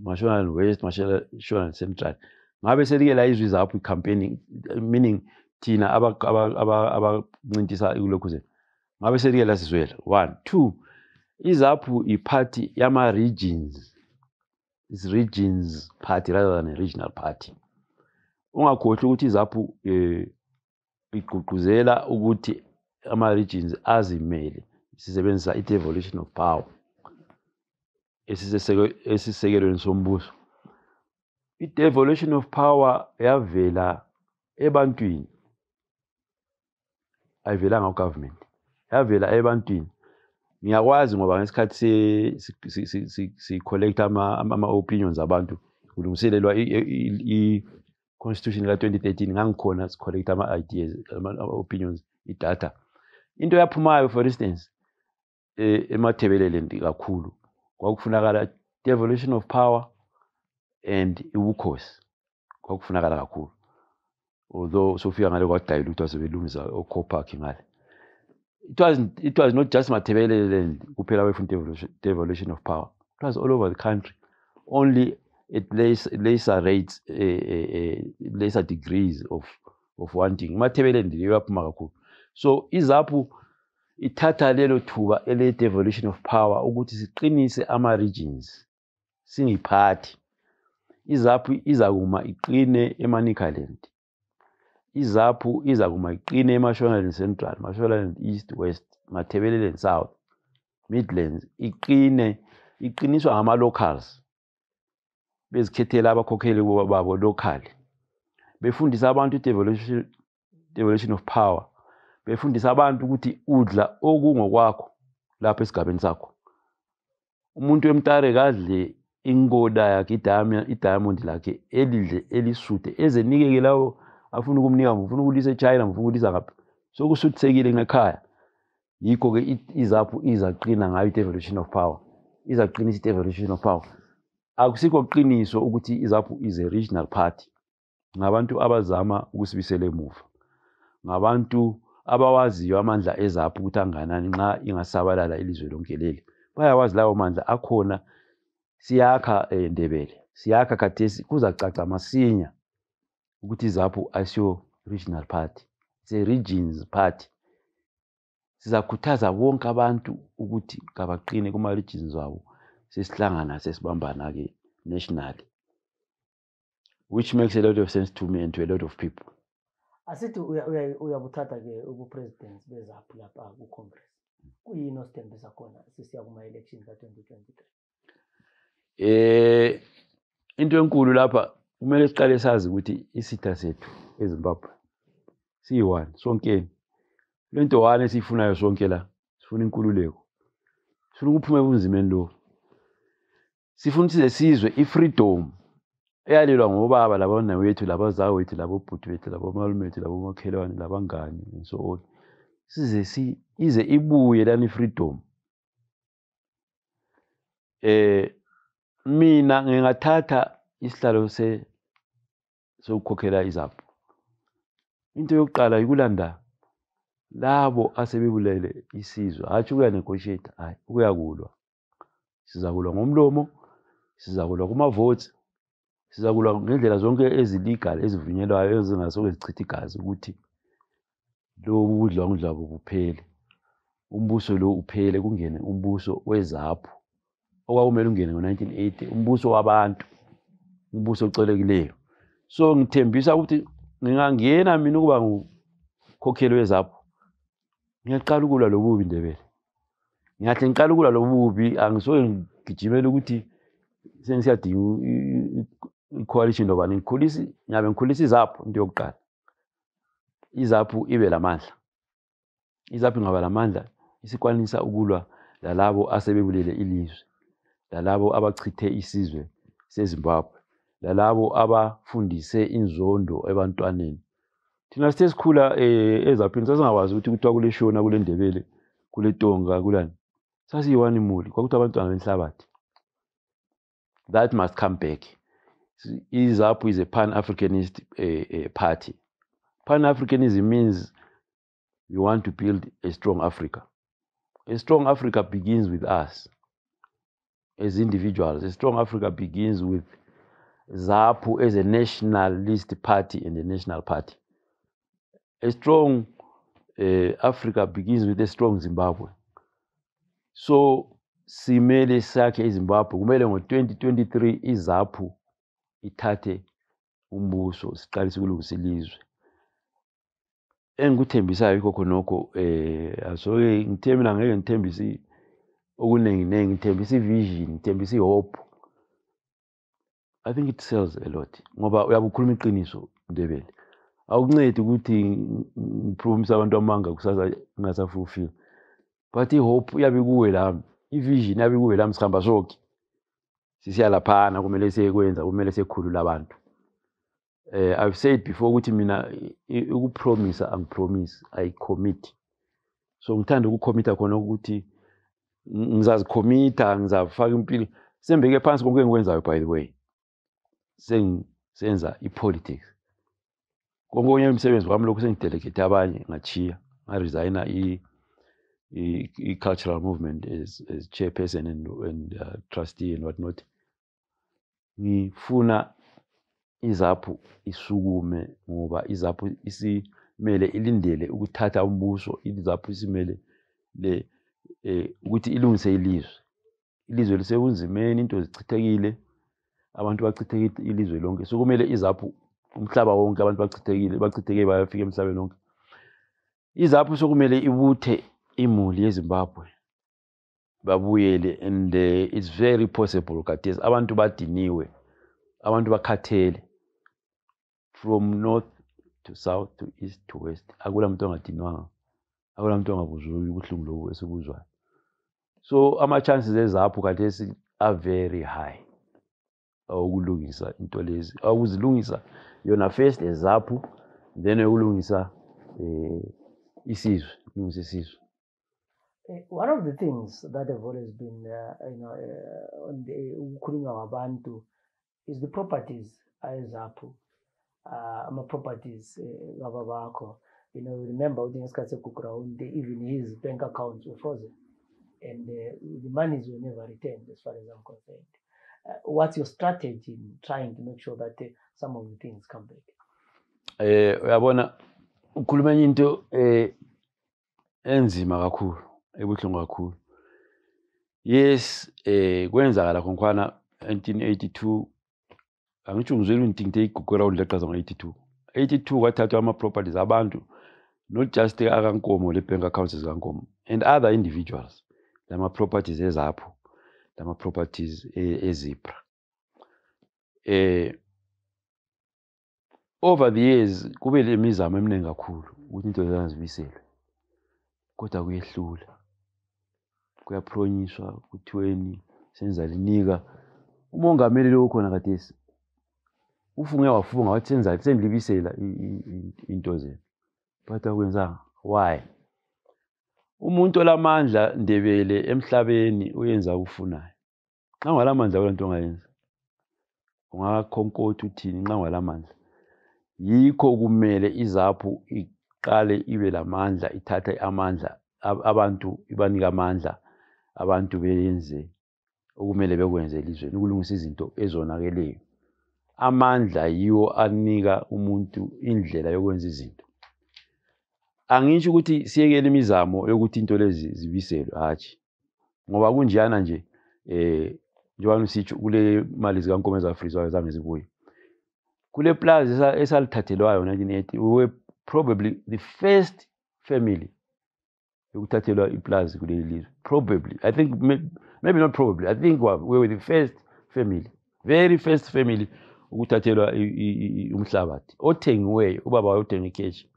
Speaker 2: Mashonaland West, Mashonaland Central. Ngabe selike la izwi Izaphu campaigning, meaning thina abancintisa kulokhuze. Ngabe selike lasizwela. 1, 2, Izaphu i-party yama regions. It's regions party rather than a regional party. Ungakhohlwa ukuthi Izaphu igqugquzela ukuthi ama regions azimele. Sisebenzisa i-devolution of power esisekelweni sombuso. I-devolution of power yavela ebantwini, ayivelanga ku-government, yavela ebantwini. Ngiyakwazi ngoba ngesikhathi si-collect ama-opinions abantu kulungiselelwa i-constitution ka-2013 ngangikhona si-collect ama-ideas, ama-opinions, i-data. Into yaphumayo for instance eMathebeleland kakhulu kwakufunakala devolution of power and ubukhosi, kwakufunakala kakhulu. Although sofika ngale kwadilute sebelungisa o-co-park ngale. It was not just Mathebeleland kuphela wefuna devolution of power. It was all over the country, only at lesser rates, lesser degrees of wanting. Mathebeleland yaphuma kakhulu. So Izaphu ithatha lelo thuba ele devolution of power ukuthi siqinise ama regions, singiphathi. Izaphu izakuma iqine eManicaland, Izaphu izakuma iqine eMashonaland Central, Mashonaland East, West, Mathebeleland South, Midlands, iqiniswa ngama locals, bezikhethela abakhokheli babo local, befundisa abantu devolution of power, befundisa abantu ukuthi udla okungokwakho lapha esigabeni sakho. Umuntu eMtare kadle ingoda yakhe, i-diamond lakhe elidle elisude ezenikeke lawo afuna ukumnika, ufuna ukulisa eChina, ufuna ukulisa ngapha, sokusuthisekile ngekhaya. Yikho ke iZAPU izaqina ngayo i-devolution of power. Izaqinisa i-devolution of power. Akusikho qiniso ukuthi iZAPU is a regional party. Ngabantu abazama ukusibisela emuva. Ngabantu abawaziyo amandla eZAPU ukuthi anganani nxa ingasabalala ilizwe lonke leli. Bayawazi lawo mandla akhona. Siyakha Ndebele. Siyakha khathesi kuzacaca masinya ukuthi iZAPU asiyo regional party. It's a regions party. Sizakhuthaza bonke abantu ukuthi kabaqine kuma regions wabo. Sesihlangana sesibambana ke nationally. Which makes a lot of sense to me and to a lot of people.
Speaker 1: Asithi uyabuthatha ke ubupresident beZAPU lapha ku Congress. Kuyini osithembisa khona sisiya kuma elections ka-2023?
Speaker 2: Into enkulu lapha kumele siqale sazi ukuthi isitha sethu eZimbabwe siyi-one sonke. Lento one esifunayo sonke la sifuna inkululeko. Sifuna ukuphume ebunzimeni lo. Sifuna size sizwe ifreedom eyalelwa ngobaba labona wethu labazawo wethu labobhuti wethu labomalume wethu labomakhelwane labangani and so on. Size ize ibuye lani freedom. Mina ngingathatha isihlalo sokukhokhela iZAPU. Into yokuqala yikulanda labo asebebulele isizwe. Hathi ukuya negotiate, hayi ukuyakulwa. Sizakulwa ngomlomo, sizakulwa kuma votes, sizakulwa ngendlela zonke ezillegal ezivunyelwayo ezingasoke zichitha igazi ukuthi lo budlwangudlwabu buphele. Umbuso lo uphele kungene umbuso weZAPU. Okwakumele ungene ngo-1980, umbuso wabantu, umbuso ocolekileyo. So ngithembisa ukuthi ngingangena mina ukuba ngukhokheli weZAPU. Ngiyaqala ukulwa lobubi Ndebele. Ngiyahle ngiqala ukulwa lobubi, angisoke ngigijimela ukuthi sengiyadinga i-coalition lobani. Ngikhulisa iZAPU into yokuqala. iZAPU ibe lamandla. iZAPU ingaba lamandla isikwanisa ukulwa lalabo asebebulele ilizwe. Lalabo abachithe isizwe seZimbabwe. Lalabo abafundise inzondo ebantwaneni. Thina sithe sikhula eZAPU sasingawazi ukuthi kuthiwa kule Shona kule Ndebele kule Tonga kulani. Sasiyiwani imuli kwakuthi abantwana benhlabathi. That must come back. iZAPU is a pan-Africanist party. Pan-Africanism means we want to build a strong Africa. A strong Africa begins with us as individuals. A strong Africa begins with ZAPU as a nationalist party and a national party. A strong Africa begins with a strong Zimbabwe. So simele sakhe iZimbabwe kumele ngo-2023 iZAPU ithathe umbuso siqalise ukulungisa ilizwe. Engikuthembisayo yikho khonokho asoke ngithe mina ngeke ngithembise okuningi ngithembisa ivision, ngithembisa ihope. I think it sells a lot ngoba uyabukhuluma iqiniso Ndebele. Awukuncedi ukuthi ngipromise abantu amanga kusasa ngasafulfill. But ihope iyabe kuwe la, ivision iyabe kuwe la msihamba sonke. Sisiya laphana kumele siyekwenza, kumele sikhulula abantu. I've said before ukuthi mina ukupromise angipromise, I commit. So ngithanda ukucommita khona ukuthi ngizazicommita, ngizafaka impilo. Sembeke phansi konke engikwenzayo by the way. Senza ipolitics. Konke umsebenzi wami lokho sengidelegate abanye ngachiya. Ngaresigna i-cultural movement as chairperson and trustee and whatnot. Ngifuna iZAPU isukume ngoba iZAPU isimele ilindele ukuthatha umbuso. iZAPU isimele ukuthi ilungise ilizwe. Ilizwe lisebunzimeni, into zichithekile. Abantu bachithekile ilizwe lonke. So kumele iZAPU umhlaba wonke abantu bachitheke bayafika emhlabeni wonke. iZAPU sokumele ibuthe imuli yeZimbabwe babuyele, and it's very possible khathesi abantu badiniwe, abantu bakhathele from north to south to east to west. Akula muntu ongadinwanga, akula muntu ongabuzwa ubuhlungu lobu esibuzwayo. So ama chances eZAPU khathesi are very high ukulungisa into lezi, ukuzilungisa yona first eZAPU, then ukulungisa isizwe, ilungise isizwe.
Speaker 1: One of the things that have always been, on the ukukhulunywa kwabantu is the properties ayezapho, ama-properties baba bakho. Remember ngesikhathi segugurawundi, even his bank accounts were frozen, and the monies were never returned, as far as I'm concerned. What's your strategy in trying to make sure that some of the things come back?
Speaker 2: Uyabona ukhuluma into enzima kakhulu, ebuhlungu kakhulu. Yes, kwenzakala khonkhwana 1982, angitsho ngizwela into igugurawundi leqhaza ngo-82. 82 kwathathwa ama-properties abantu, not just akankomo le bank accounts zikaNkomo and other individuals, lama-properties ezapho, lama-properties eZipra. Over the years kube le mizamo eminingi kakhulu ukuthi into zizibiselwe, kodwa kuyehlula, kuyapronyiswa kuthiweni senza linika. Umongameli lo khona khathesi ufunge wafunga wathi sendilibisela into zenu, but akwenzanga. Why? Umuntu olamandla Ndebele emhlabeni uyenza ukufunayo. Nxa ungalamandla kulanto ongayenza, ungakhonkotha uthini nxa ungalamandla? Yikho kumele izaphu iqale ibe lamandla, ithathe amandla abantu, ibanika amandla abantu beyenze okumele bekwenze elizweni, ukulungisa izinto ezonakeleyo. Amandla yiwo anika umuntu indlela yokwenza izinto. Angisho ukuthi siyekele imizamo yokuthi into lezi zibiselwe, hatshi, ngoba kunjiyana nje njengoba sitsho kule mali zikaNkomo ezafrizwayo zange zibuye. Kule plaza esalithathelwayo 1980, we were probably the first family yokuthathelwa iplaza kuleli lizwe. Probably, I think, maybe not probably, I think we were the first family, very first family ukuthathelwa umhlabathi othengiweyo. Ubaba wayothenga ikheshi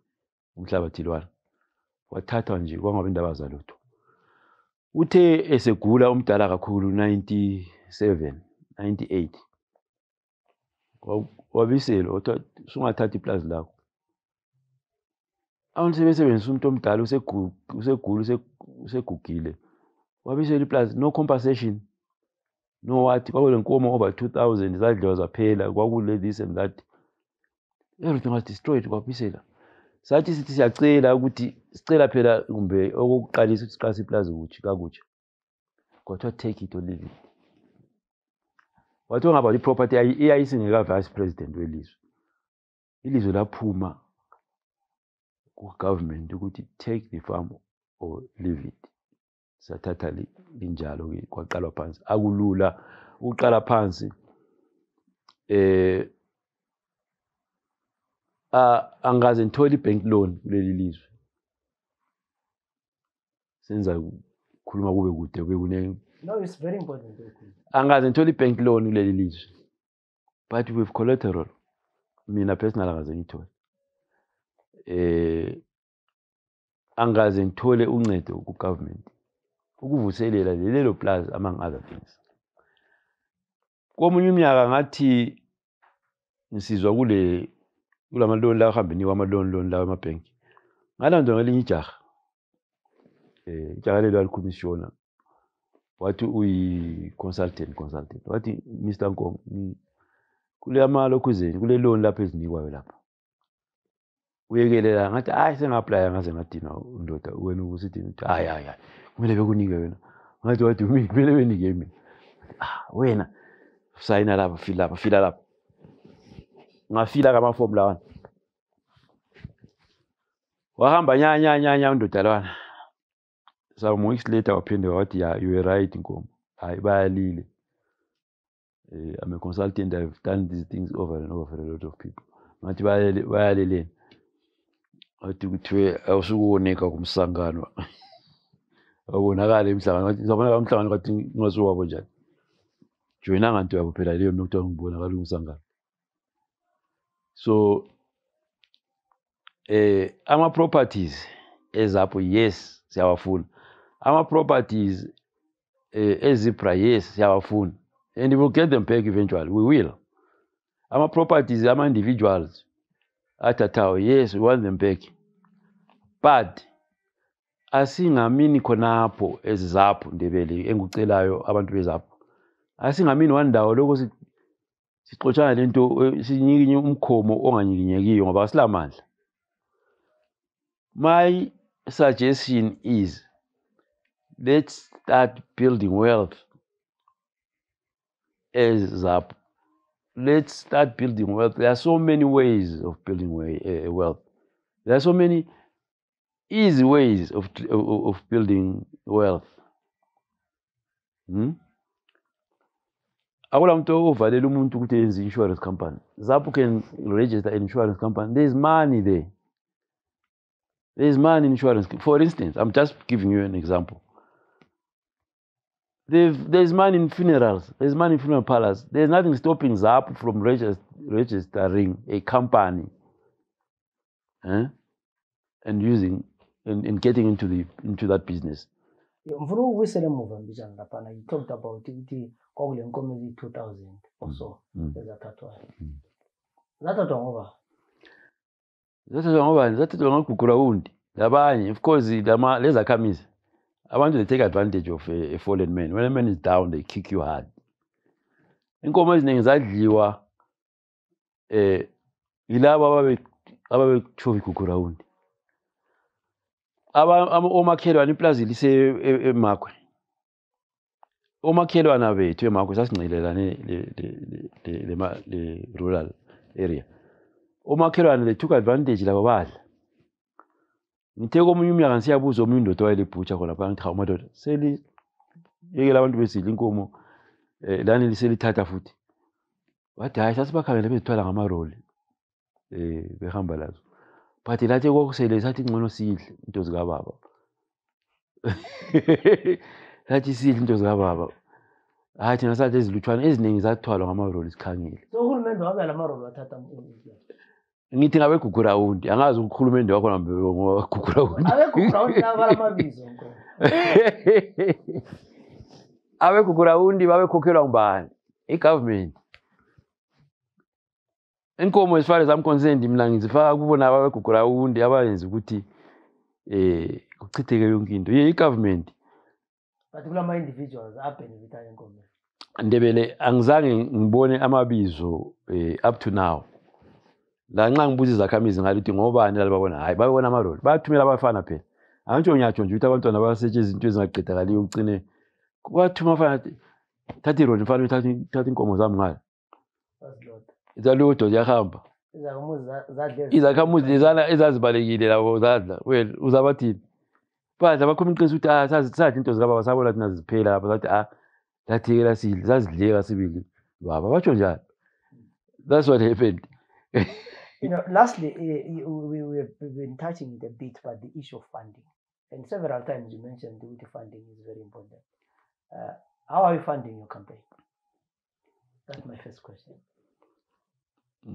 Speaker 2: umhlabathi lwana, wathathwa nje kwangabe indaba zalutho. Uthe esegula umdala kakhulu 97, 98, wabiselo wathi sungathatha iplaza lakho. Abantu sebesebenzisa umuntu omdala usegugile, wabisela iplaza, no compensation, no what. Kwakule nkomo over 2,000 zadliwa zaphela, kwakule this and that, everything was destroyed. Kwabisela sathi sithi siyacela ukuthi sicela phela kumbe okokuqalisa ukuthi siqalise iplaza ukuthi kakutsha, kodwa take it or leave it. Wathi ngaba iproperty iyayisingeka vice president welizwe, ilizwe laphuma ku government ukuthi take the farm or leave it. Sathatha linjalo ke kwaqalwa phansi. Akulula uqala phansi. Angaze ngithola ibank loan kuleli lizwe. Senza ukukhuluma kube kude kube kune.
Speaker 1: No, it's very important.
Speaker 2: Angaze ngithola ibank loan kuleli lizwe, but with collateral. Mina personal angaze ngithole. Angaze ngithole uncedo ku government ukuvuselela lelo plaza among other things. Komunye umnyaka ngathi nisizwa kulama loan la hamba niwa ama loan la emabhenki. Ngalandwa ngelinye ijaha. Ijaha lelo alikhomishona. Wathi uyi consultant. Wathi Mr. Nkomo, kule amalokhuzeni kule loan lapha ezinikwayo lapha. Uyekelela ngathi hayi senga-apply ngaze ngadina undoda wena usithi hayi kumele bekunike wena. Ngathi wathi kumele benike mina. Wena sayina lapha, fila lapha. Ngafila kama-form lawana. Wahamba nya undoda lawana. Some weeks later waphinde wathi yeah, you were right Nkomo. Hayi bayalile. I'm a consultant, I've done these things over and over for a lot of people. Ngathi bayaleleni. Wathi kuthiwe awusukuwonika kumsangano. Awubonakala emhlangano. Wathi ngizabona umhlangano kwathi ngasuwabo njani. Joina nganto yabo phela leyo nokuthiwa ngibonakala umsangano. So ama properties ezapho yes siyawafuna. Ama properties eZipra yes siyawafuna. And we will get them back eventually. We will. Ama properties, ama individuals, atatawo, yes, we want them back. But asingamini khonapho ezizapho Ndebele engucelayo abantu bezapho. Asingamini wandawo lokho sixoxana lento sinyikinye umkhomo onganyikinyekiyo ngoba asilamandla. My suggestion is let's start building wealth as ZAP. Let's start building wealth. There are so many ways of building wealth. There are so many easy ways of building wealth. Akula muntu ovalela umuntu ukuthi enze insurance company. ZAP can register an insurance company. There's money there. There's money in insurance. For instance, I'm just giving you an example. There's money in funerals. There's money in funeral parlors. There's nothing stopping ZAP from registering a company and using and getting into that business.
Speaker 1: Mfuna ukubuyisela emuva mbijana lapha. You talked about ukuthi kwakule nkomo ezi-2000 or so ezathathwayo. Zathathwa ngoba?
Speaker 2: Zathathwa ngobani? Zathathwa ngogugura undi. Labanye, of course, lezakhamisi. I want to take advantage of a fallen man. When a man is down, they kick you hard. Inkomo eziningi zadliwa yilabo ababechova igugura undi. Omakhelwane iplazi lise eMakwe. Omakhelwane bethu eMakwe sasincelelane le rural area. Omakhelwane they took advantage labo badla. Ngithe komunye umnyaka siyabuza omunye indoda wayelebhutsha khona lapha ngithi hawu madoda yekela abantu besidla inkomo lani liselithatha futhi. Wathi hayi sasibakhangela bezithwala ngamaroli behamba lazo. But lathi kokusele sathi ngcono sidle into zikababa. Lathi sidle into zikababa. Hayi thina sathi ezilutshwana eziningi zathwalwa ngamaroli sikhangile.
Speaker 1: So uhulumende wabe lamaroli wathatha
Speaker 2: Ngithi ngabe gugura undi angazi ukukhulumende wakho ngoba gugura undi.
Speaker 1: Abe gugura undi abalamabizo nko.
Speaker 2: Abe gugura undi babe khokhelwa ngubani? I-government. Inkomo as far as I'm concerned mina ngizifaka kubona ababe gugura undi abayenza ukuthi kuchitheke yonke into. I-government.
Speaker 1: But kulama individuals abenefita inkomo.
Speaker 2: Ndebele angizange ngibone amabizo up to now. La nxa ngibuza izakhamizi ngalithi ngobani lababona hayi babona amaroli bathumela abafana phela angisho ngiyatsho nje ukuthi abantwana basetshenziswa izinto ezingaqedakaliyo ugcine kwathuma abafana thatha iroli mfana thatha inkomo zami ngala izalodo ziyahamba izakhamuzi lezana ezazibalekile labo zadla well uzabathini badla bakhoma iqiniso ukuthi sathi into zikababa sabona thina ziphela lapha sathi lathikela sidle sazidleka sibili baba batsho njalo. That's what happened.
Speaker 1: Lastly, we've been touching it a bit, but the issue of funding. And several times you mentioned the funding is very important. How are you funding your campaign? That's my first question.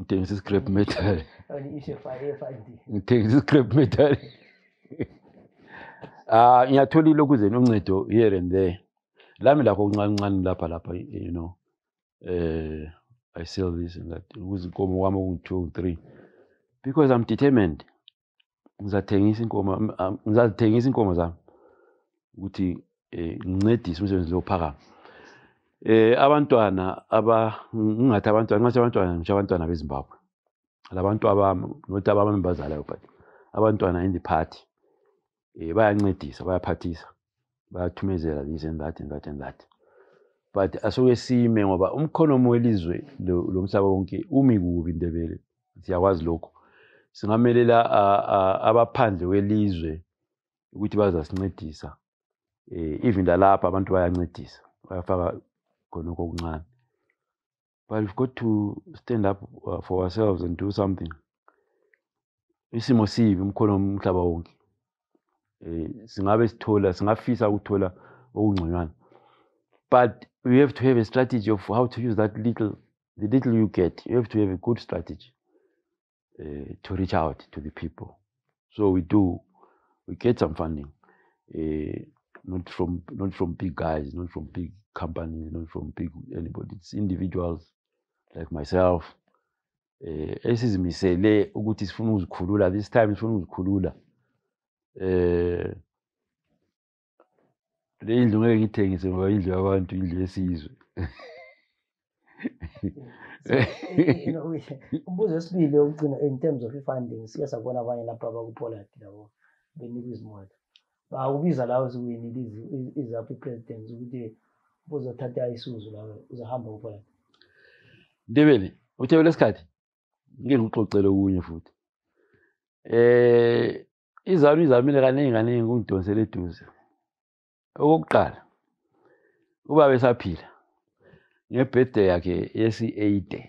Speaker 2: This is scrap metal.
Speaker 1: On the issue of funding.
Speaker 2: This is scrap metal. Ngiyathola ukuze noncedo here and there. Lami lakho kuncancane lapha you know. I sell this and that. Ukuzinkomo wami ku2 3. Because I'm determined. Ngizazithengisa inkomo zami ukuthi ngincedise umsebenzi lo phakama. Abantwana ngingathi abantwana ngisho abantwana beZimbabwe. Labantu not abamembazalayo but abantwana in the party bayancedisa bayaphathisa bayathumezela this and that and that and that. But asoke sime ngoba umkhonomo welizwe lo mhlaba wonke umi kubi Ndebele siyakwazi lokho singamelela abaphandle welizwe ukuthi bazasincedisa even lapha abantu bayancedisa bayafaka khona okuncane. But we've got to stand up for ourselves and do something. Isimo sibi umkhonomo umhlaba wonke singabe singafisa ukuthola okungconywana. But we have to have a strategy of how to use the little you get. You have to have a good strategy to reach out to the people. So we get some funding, not from big guys, not from big companies, not from big anybody. It's individuals like myself. Esizimisele ukuthi sifuna ukuzikhulula this time sifuna ukuzikhulula. le indlu ngeke ngithengise ngoba indlu yabantu, indlu yesizwe.
Speaker 1: So, umbuzo wesibili wokugcina in terms of funding, siya sabona abanye lapha abakuPoland labo benikwa izimoto. Bawubiza lawo ziwini izaphi president ukuthi uzothatha isuzu lawe uzahamba kuPoland.
Speaker 2: Ndebele, uthe lesikhathi ngeke ngixoxele okunye futhi. Izamile kaningi ungidonsela eduze. Okokuqala, ubaba esaphila ngebirthday yakhe yesi-80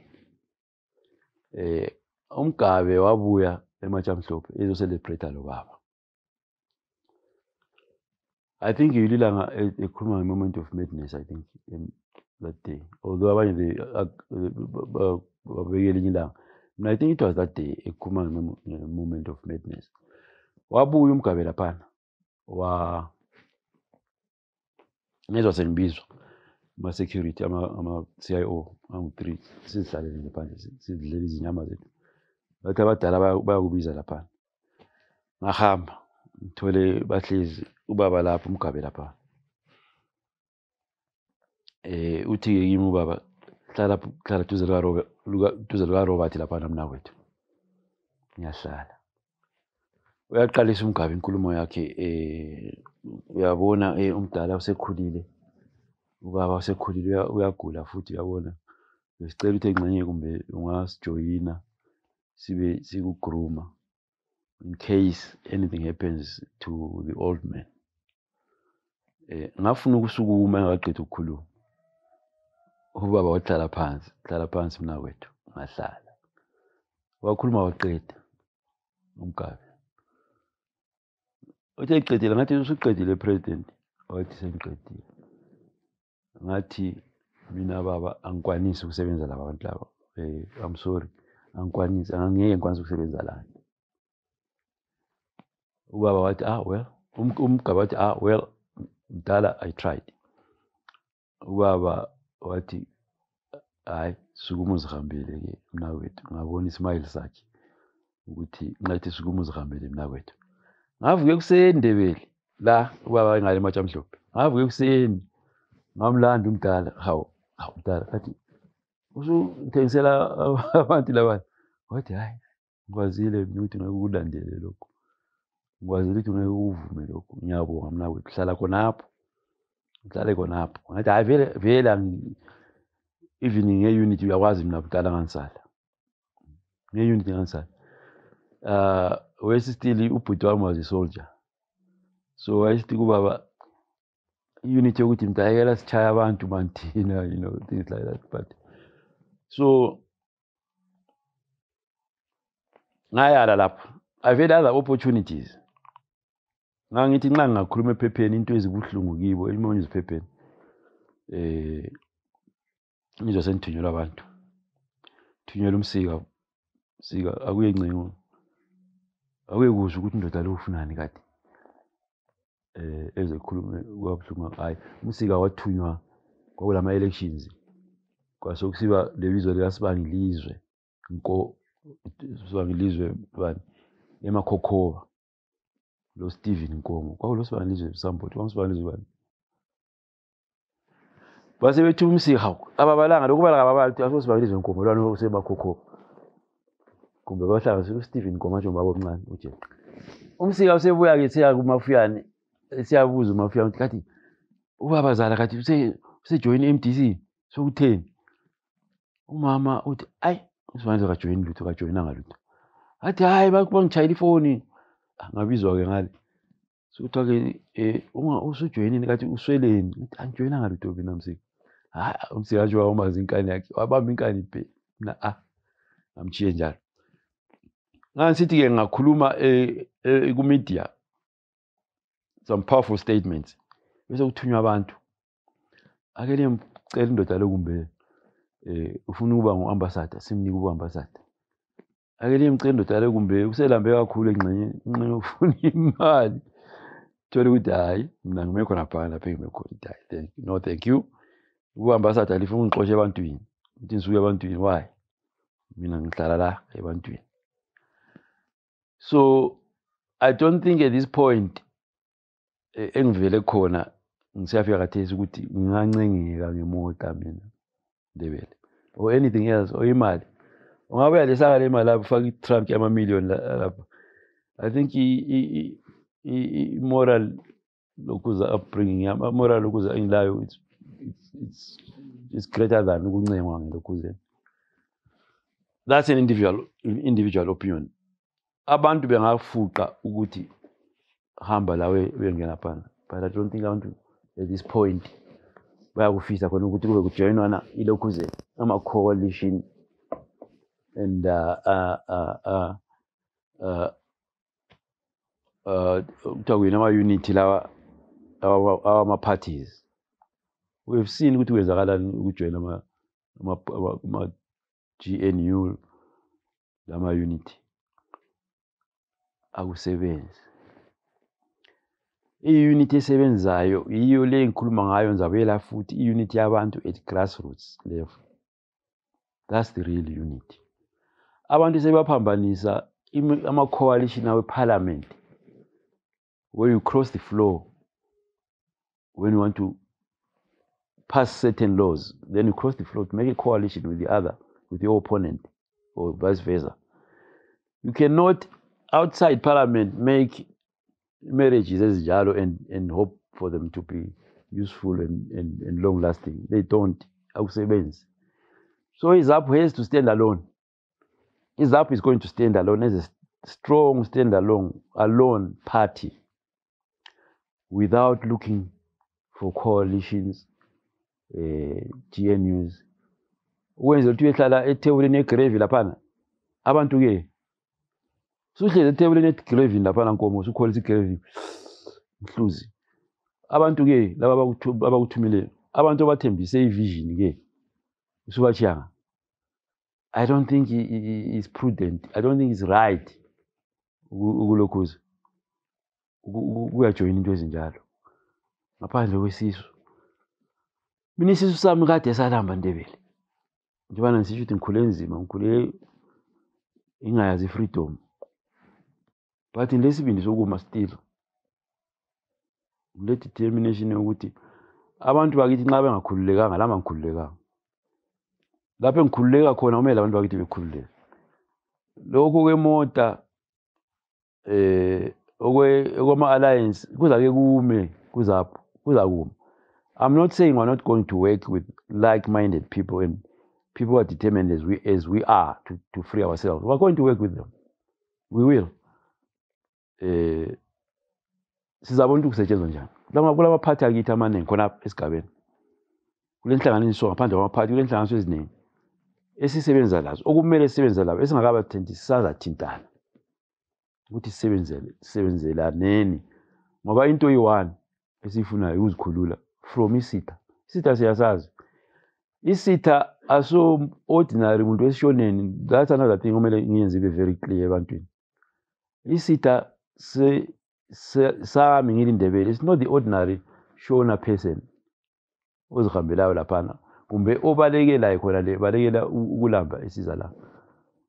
Speaker 2: uMgabe wabuya eMatshamhlophe ezocelebrate lo baba. I think yililanga ekhuluma nge-moment of madness, I think, that day. Although abanye babekela elinye ilanga, I think it was that day ekhuluma nge-moment of madness. Wabuya uMgabe laphana ngezwa sengibizwa ama-security, ama-CIO angu-3 sizihlalele nje phandle sidlela izinyama zethu. Bathi abadala bayakubiza laphana. Ngahamba ngithole bahlezi ubaba lapho uMgabe lapha. Uthi-ke kimi ubaba, hlala duze lukaRobert laphana mnakwethu. Ngiyahlala. Uyaqalisa uMgabe inkulumo yakhe, uyabona umdala usekhulile. Ubaba usekhulile uyagula futhi uyabona. Besicela ukuthi engxenye kumbe ungasijoyina sibe sikugruma in case anything happens to the old man. Ngafuna ukusukuma engaqedwe ukukhuluma. Ubaba wahlala phansi mnakwethu, ngahlala. Wakhuluma waqeda uMgabe. Uthe eqedile ngathi usuqedile president. Wathi sengiqedile. Ngathi mina baba angikwanisi ukusebenza laba bantu laba. I'm sorry. Angikwanisi, angeke ngikwanise ukusebenza la. Ubaba wathi well, uMgabe wathi well, mdala, I tried. Ubaba wathi hayi sukuma uzihambele ke mnakwethu. Ngabona ismile sakhe ukuthi ngathi sukuma uzihambele mnakwethu. Ngavuka ekuseni Ndebele la ubaba engale eMatshamhlophe. Ngavuka ekuseni ngamlanda umdala. Hawu mdala, kathi usuthengisela abantu laba. Wathi hayi ngikwazile ukuthi ngeke ukulandele lokho. Ngikwazile ukuthi ngeke uvume lokho. Ngiyabonga mnakwethu, hlala khonapho. Ngihlale khonapho. Ngathi hayi vele even nge-unit uyakwazi mina mdala nganisala. Nge-unit nganisala. Still ubhuti wami was a soldier. So wayesithi kubaba unit yokuthi mdayekela sichaya abantu manthina, things like that. But so ngayala lapho. I've had other opportunities. Ngangithi nxa ngingakhuluma ephepheni into ezibuhlungu kibo elimonywe eziphepheni. Ngizwa sengithunyelwa abantu. Thunyelwa umsika akuye ncengo. Akuye kuzwe ukuthi indoda lo ufunani kade. Ezekhulume kwabuhlungu hayi. Umsika wathunywa kwakulama elections. Kwasokusiba lebizo likaSibangilizwe. Sibangilizwe bani? Emakhokhoba. Lo Stephen Nkomo. Kwakulo Sibangilizwe somebody. Sibangilizwe bani? Base bethu umsika ababalanga lokuba lababantu asosibangilizwe Nkomo lwana osemakhokhoba. Kumbe bahlangana Stephen Nkomo manje ubaba omncane uje. Umsika usebuya ke siya kuMafuyane. Siyabuza uMafuyane ukuthi kathi ubaba zala kathi usejoin MDC sokutheni. Umama uthi ayi usibangilizwe kajoin lutho kajoinanga lutho. Athi hayi bangitshayela ifoni. Ngabizwa ke ngale. Sokuthiwa ke usujoinini kathi usweleni. Uthi angijoinanga lutho mina umsika. Hayi umsika nje wamazi inkani yakhe. Wabamba inkani phe. Mina ngamchiye njalo. Ngasithi ke ngakhuluma ku media some powerful statements. Bese kuthunywa abantu. Ake ngicela indoda lokumbe ufuna ukuba ngoambassador, simnike ubuambassador. Ake ngicela indoda lokumbe uselambe kakhulu engxenye ufuna imali. Thola ukuthi hayi mina ngime khona lapha ngime khona. No thank you. Ubuambassador lifuna ungixoxe ebantwini. Uthi ngisuke ebantwini why? Mina ngihlala la ebantwini. So I don't think at this point engivele khona ngisiyafika khathesi ukuthi ngingancengeka ngemota mina Ndebele or anything else or imali ungabuya lesaka le mali lapho ufaka i-trunk yama-million lapha. I think i-moral lokuza upbringing moral lokuza engilayo it's greater than ukuncengwa ngelokuze. That's an individual opinion. Abantu bengafuqa ukuthi hamba lawe uyengena phana, but I don't think abantu at this point bayakufisa khona ukuthi kube kujoinwana ilokuze ama-coalition and kuthiwa ama-unity lawa ama-parties. We've seen ukuthi kwenzakalani ukujoina ama-GNU lama-unity akusebenzi. I-unity esebenzayo yiyo le ngikhuluma ngayo ngizabuyela futhi i-unity yabantu at grassroots level. That's the real unity. Abantu sebaphambanisa ama-coalition awe-parliament where you cross the floor when you want to pass certain laws, then you cross the floor to make a coalition with your opponent or vice versa. You cannot outside parliament make marriages as jalo and hope for them to be useful and long lasting. They don't. So IZAPU has to stand alone. IZAPU is going to stand alone as a strong alone party without looking for coalitions, GNUs. Ukwenzela ukuthi uyehlala ethebulini egrave laphana abantu ke suhlezi ethebulini egrave laphana Nkomo usukholisa igrave Mhluzi. Abantu ke laba abakuthumile abantu abathembise ivision ke usubachiyanga. I don't think it's prudent. I don't think it's right ukulokhuza ukuyajoyina into ezinjalo ngaphandle kwesisu. Mina isisu sami kade salamba Ndebele njengoba ngisisho ukuthi ngikhule enzima, ngikhule ingayazi freedom, but lesibindi sokuma still le determination yokuthi abantu bakithi nxa bengakhululekanga lama ngikhululekanga lapho engikhululeka khona kumele abantu bakithi bekhululeke. Lokho kwemota okwama-alliance kuzake kume kuzakuma. I'm not saying we're not going to work with like-minded people and people who are determined as we are to free ourselves. We're going to work with them. We will. Sizabona ukuthi kusetshenzwa njani. Kula maphathi akithi amaningi khona esigabeni. Kule nhlanganiso ngaphandle kwamaphathi kule nhlanganiso eziningi esisebenza lazo okumele sisebenze labo esingakabathinti sisazathintana ukuthi sisebenzelaneni ngoba into eyi-one esifunayo ukuzikhulula from isitha. Isitha siyasazi. Isitha aso ordinary muntu esishoneni. That's another thing kumele ngiyenze ibe very clear ebantwini. Isitha sami ngili Ndebele, it's not the ordinary shona person ozihambelayo laphana kumbe obalekelayo khona le balekela ukulamba isiza la.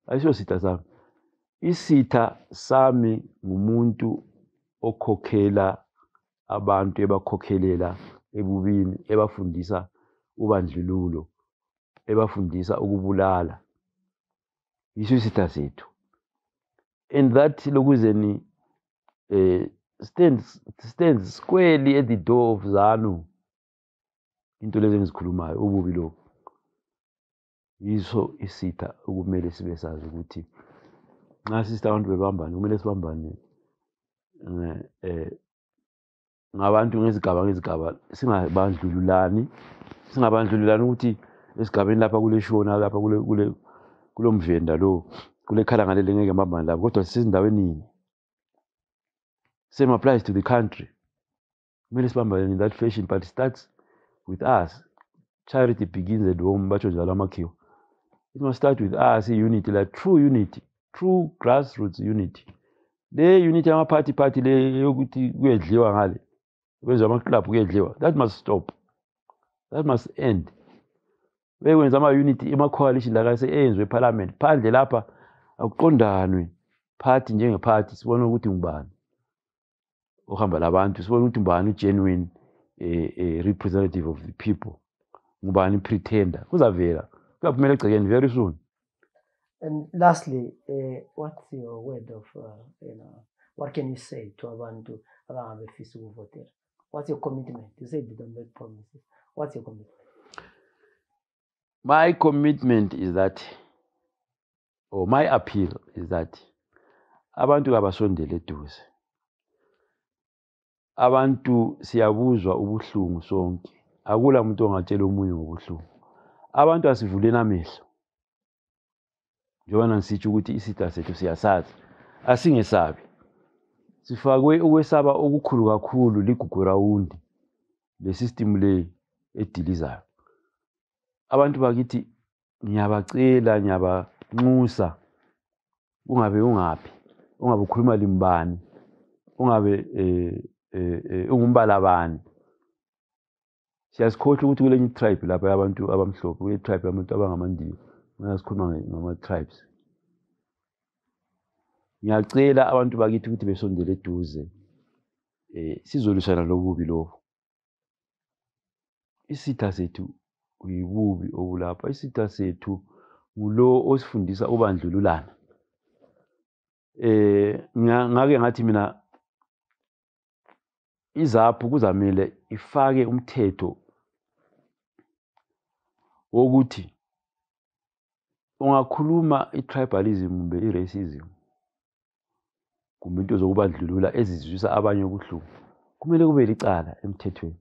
Speaker 2: Ayisho sitha sami. Isitha sami ngumuntu okhokhela abantu ebakhokhelela ebubini, ebafundisa ubandlululo, ebafundisa ukubulala. Yiso isitha sethu. And that lokuzeni stands squarely at the door of ZANU. Into lezi engizikhulumayo ububi lokho. Yiso isitha okumele sibe sazi ukuthi nxa sisitha abantu bebambane kumele sibambane ngabantu ngezigaba singabandlululani ukuthi esigabeni lapha kule shona lapha kulo mvenda lo kule khala ngalele ngeke mbambane lapho kodwa sisezindaweni ningi. Same applies to the country. Kumele sibambane in that fashion, but it starts with us. Charity begins at home. Bacho njalo amakhiwa. It must start with us, unity, like true unity, true grassroots unity. Le unity party le yokuthi kuyedliwa ngale. Kwenza ama-club kuyedliwa. That must stop. That must end. Bekwenza ama-unity, ama-coalition la kase eyenzwe eParliament. Phandle lapha akuqondanwe party njenge-party sibone ukuthi ngubani ohamba labantu, sibone ukuthi ngubani ugenuine a representative of the people. Ngubani pretender. Kuzavela. Kuyaphumela egcekeni very soon.
Speaker 1: And lastly, what's your word of, what can you say to abantu abangabefisa ukuvotela? What's your commitment? You said you don't make promises. What's your commitment?
Speaker 2: My commitment is that, or my appeal is that, abantu abasondele eduze. Abantu siyabuzwa ubuhlungu sonke. Akula umuntu ongatshela omunye ngobuhlungu. Abantu asivuleni amehlo. Njengoba ngisitsho ukuthi isitha sethu siyasazi. Asingesabi. Sifakwe ukwesaba okukhulu kakhulu ligugu rawundi le system le edilizayo. Abantu bakithi ngiyabacela ngiyabanxusa ungabe ukhuluma limbani, ungabe ungumbalabani. Siyasikhohle ukuthi kule tribe lapha abantu abamhlophe, kule tribe yabantu abangamandiya, ngasikhuluma ngama-tribes. Ngiyacela abantu bakithi ukuthi besondele eduze sizolusana lobubi lobo. Isitha sethu uyibubi obulapha. Isitha sethu ngulo osifundisa ubandlululana. Ngake ngathi mina iZAPU kuzamele ifake umthetho wokuthi ungakhuluma itribalism kumbe iracism kumbe into zokubandlulula ezizwisa abanye ubuhlungu, kumele kube licala emthethweni.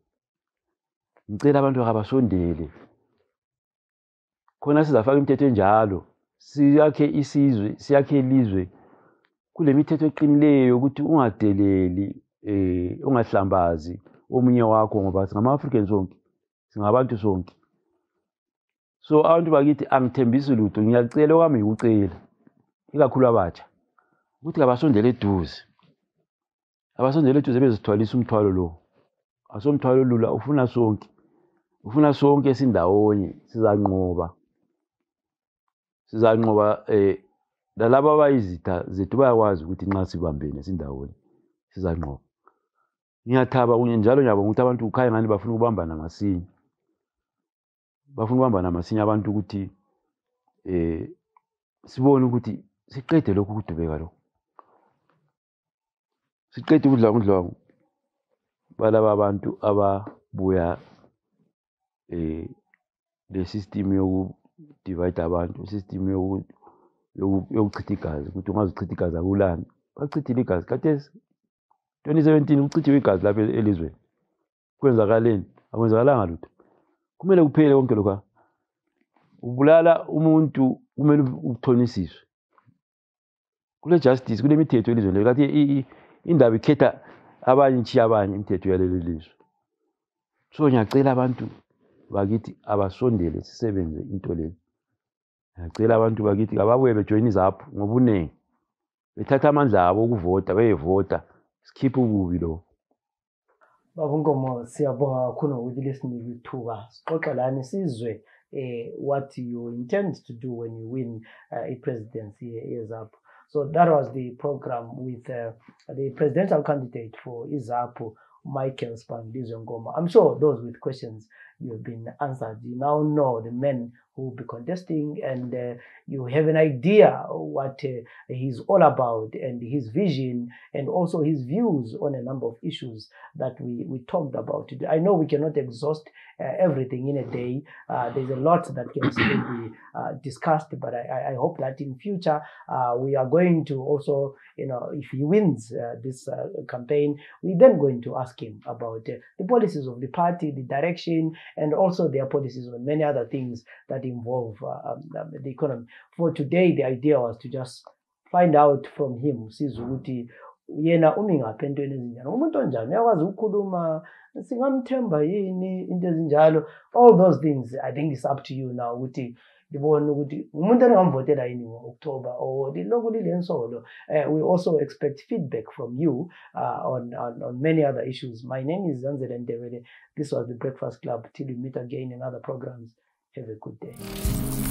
Speaker 2: Ngicela abantu abasondele khona sizafaka imithetho enjalo, siyakhe isizwe, siyakhe ilizwe kule mithetho eqinileyo ukuthi ungadeleli ungahlambazi omunye wakho, ngoba singama-Africans sonke, singabantu sonke. So abantu bakithi angithembisi lutho, ngiyacela okwami ukucela ikakhulu abatsha ukuthi abasondele eduze. Abasondele eduze bezithwalisa umthwalo lo. Asomthwalo lula, ufuna sonke. Ufuna sonke sindawonye, sizanqoba. Sizanqoba lalabo abayizitha zethu bayakwazi ukuthi nxa sibambene sindawonye sizanqoba. Ngiyathaba njalo ngiyabonga ukuthi abantu ukhaya ngani bafuna ukubambana masinya. Bafuna ukubambana masinya abantu ukuthi sibone ukuthi siqede lokhu kudubeka lokhu. Siqede ukudlwangudlwangu balaba abantu ababuya le system yoku-divide abantu, system yokuchitha igazi, ukuthi ungazuchitha igazi akulani. Bachithile igazi khathesi 2017 kuchithiwe igazi lapha elizweni. Kwenzakaleni? Akwenzakalanga lutho. Kumele kuphele konke lokho. Ubulala umuntu kumele uthonisiswe. Kule justice, kule mithetho elizweni lekathi indaba ikhetha abanye ntshiya abanye imithetho yalelo lizwe. So ngiyacela abantu bakithi abasondele sisebenze into le. Ngiyacela abantu bakithi ababuye bejoin iZAPU ngobunengi. Bethatha amandla abo okuvota, beyevota. Sikhiphe ububi lo.
Speaker 1: Baba Nkomo, siyabonga kakhulu ngokuthi lesinike ithuba. Sixoxa lani sizwe what you intend to do when you win i-presidency yeZAPU. So that was the program with the presidential candidate for iZAPU, Michael Sibandiswe Ngoma. I'm sure those with questions you have been answered. You now know the men who will be contesting, and you have an idea what he's all about and his vision and also his views on a number of issues that we talked about today. I know we cannot exhaust everything in a day. There's a lot that can still be discussed, but I hope that in future we are going to also, if he wins this campaign, we're then going to ask him about the policies of the party, the direction, and also their policies on many other things that involve the economy. For today, the idea was to just find out from him, ukuthi yena umingaphi entweni ezinjani, umuntu onjani, uyakwazi ukukhuluma, singamthemba yini, into ezinjalo. All those things, I think it's up to you now ukuthi libone ukuthi umuntu engamvotela yini ngo-October or liloku lilensolo. We also expect feedback from you on many other issues. My name is Zenzele Ndebele. This was the Breakfast Club. Till we meet again in other programs. Have a good day.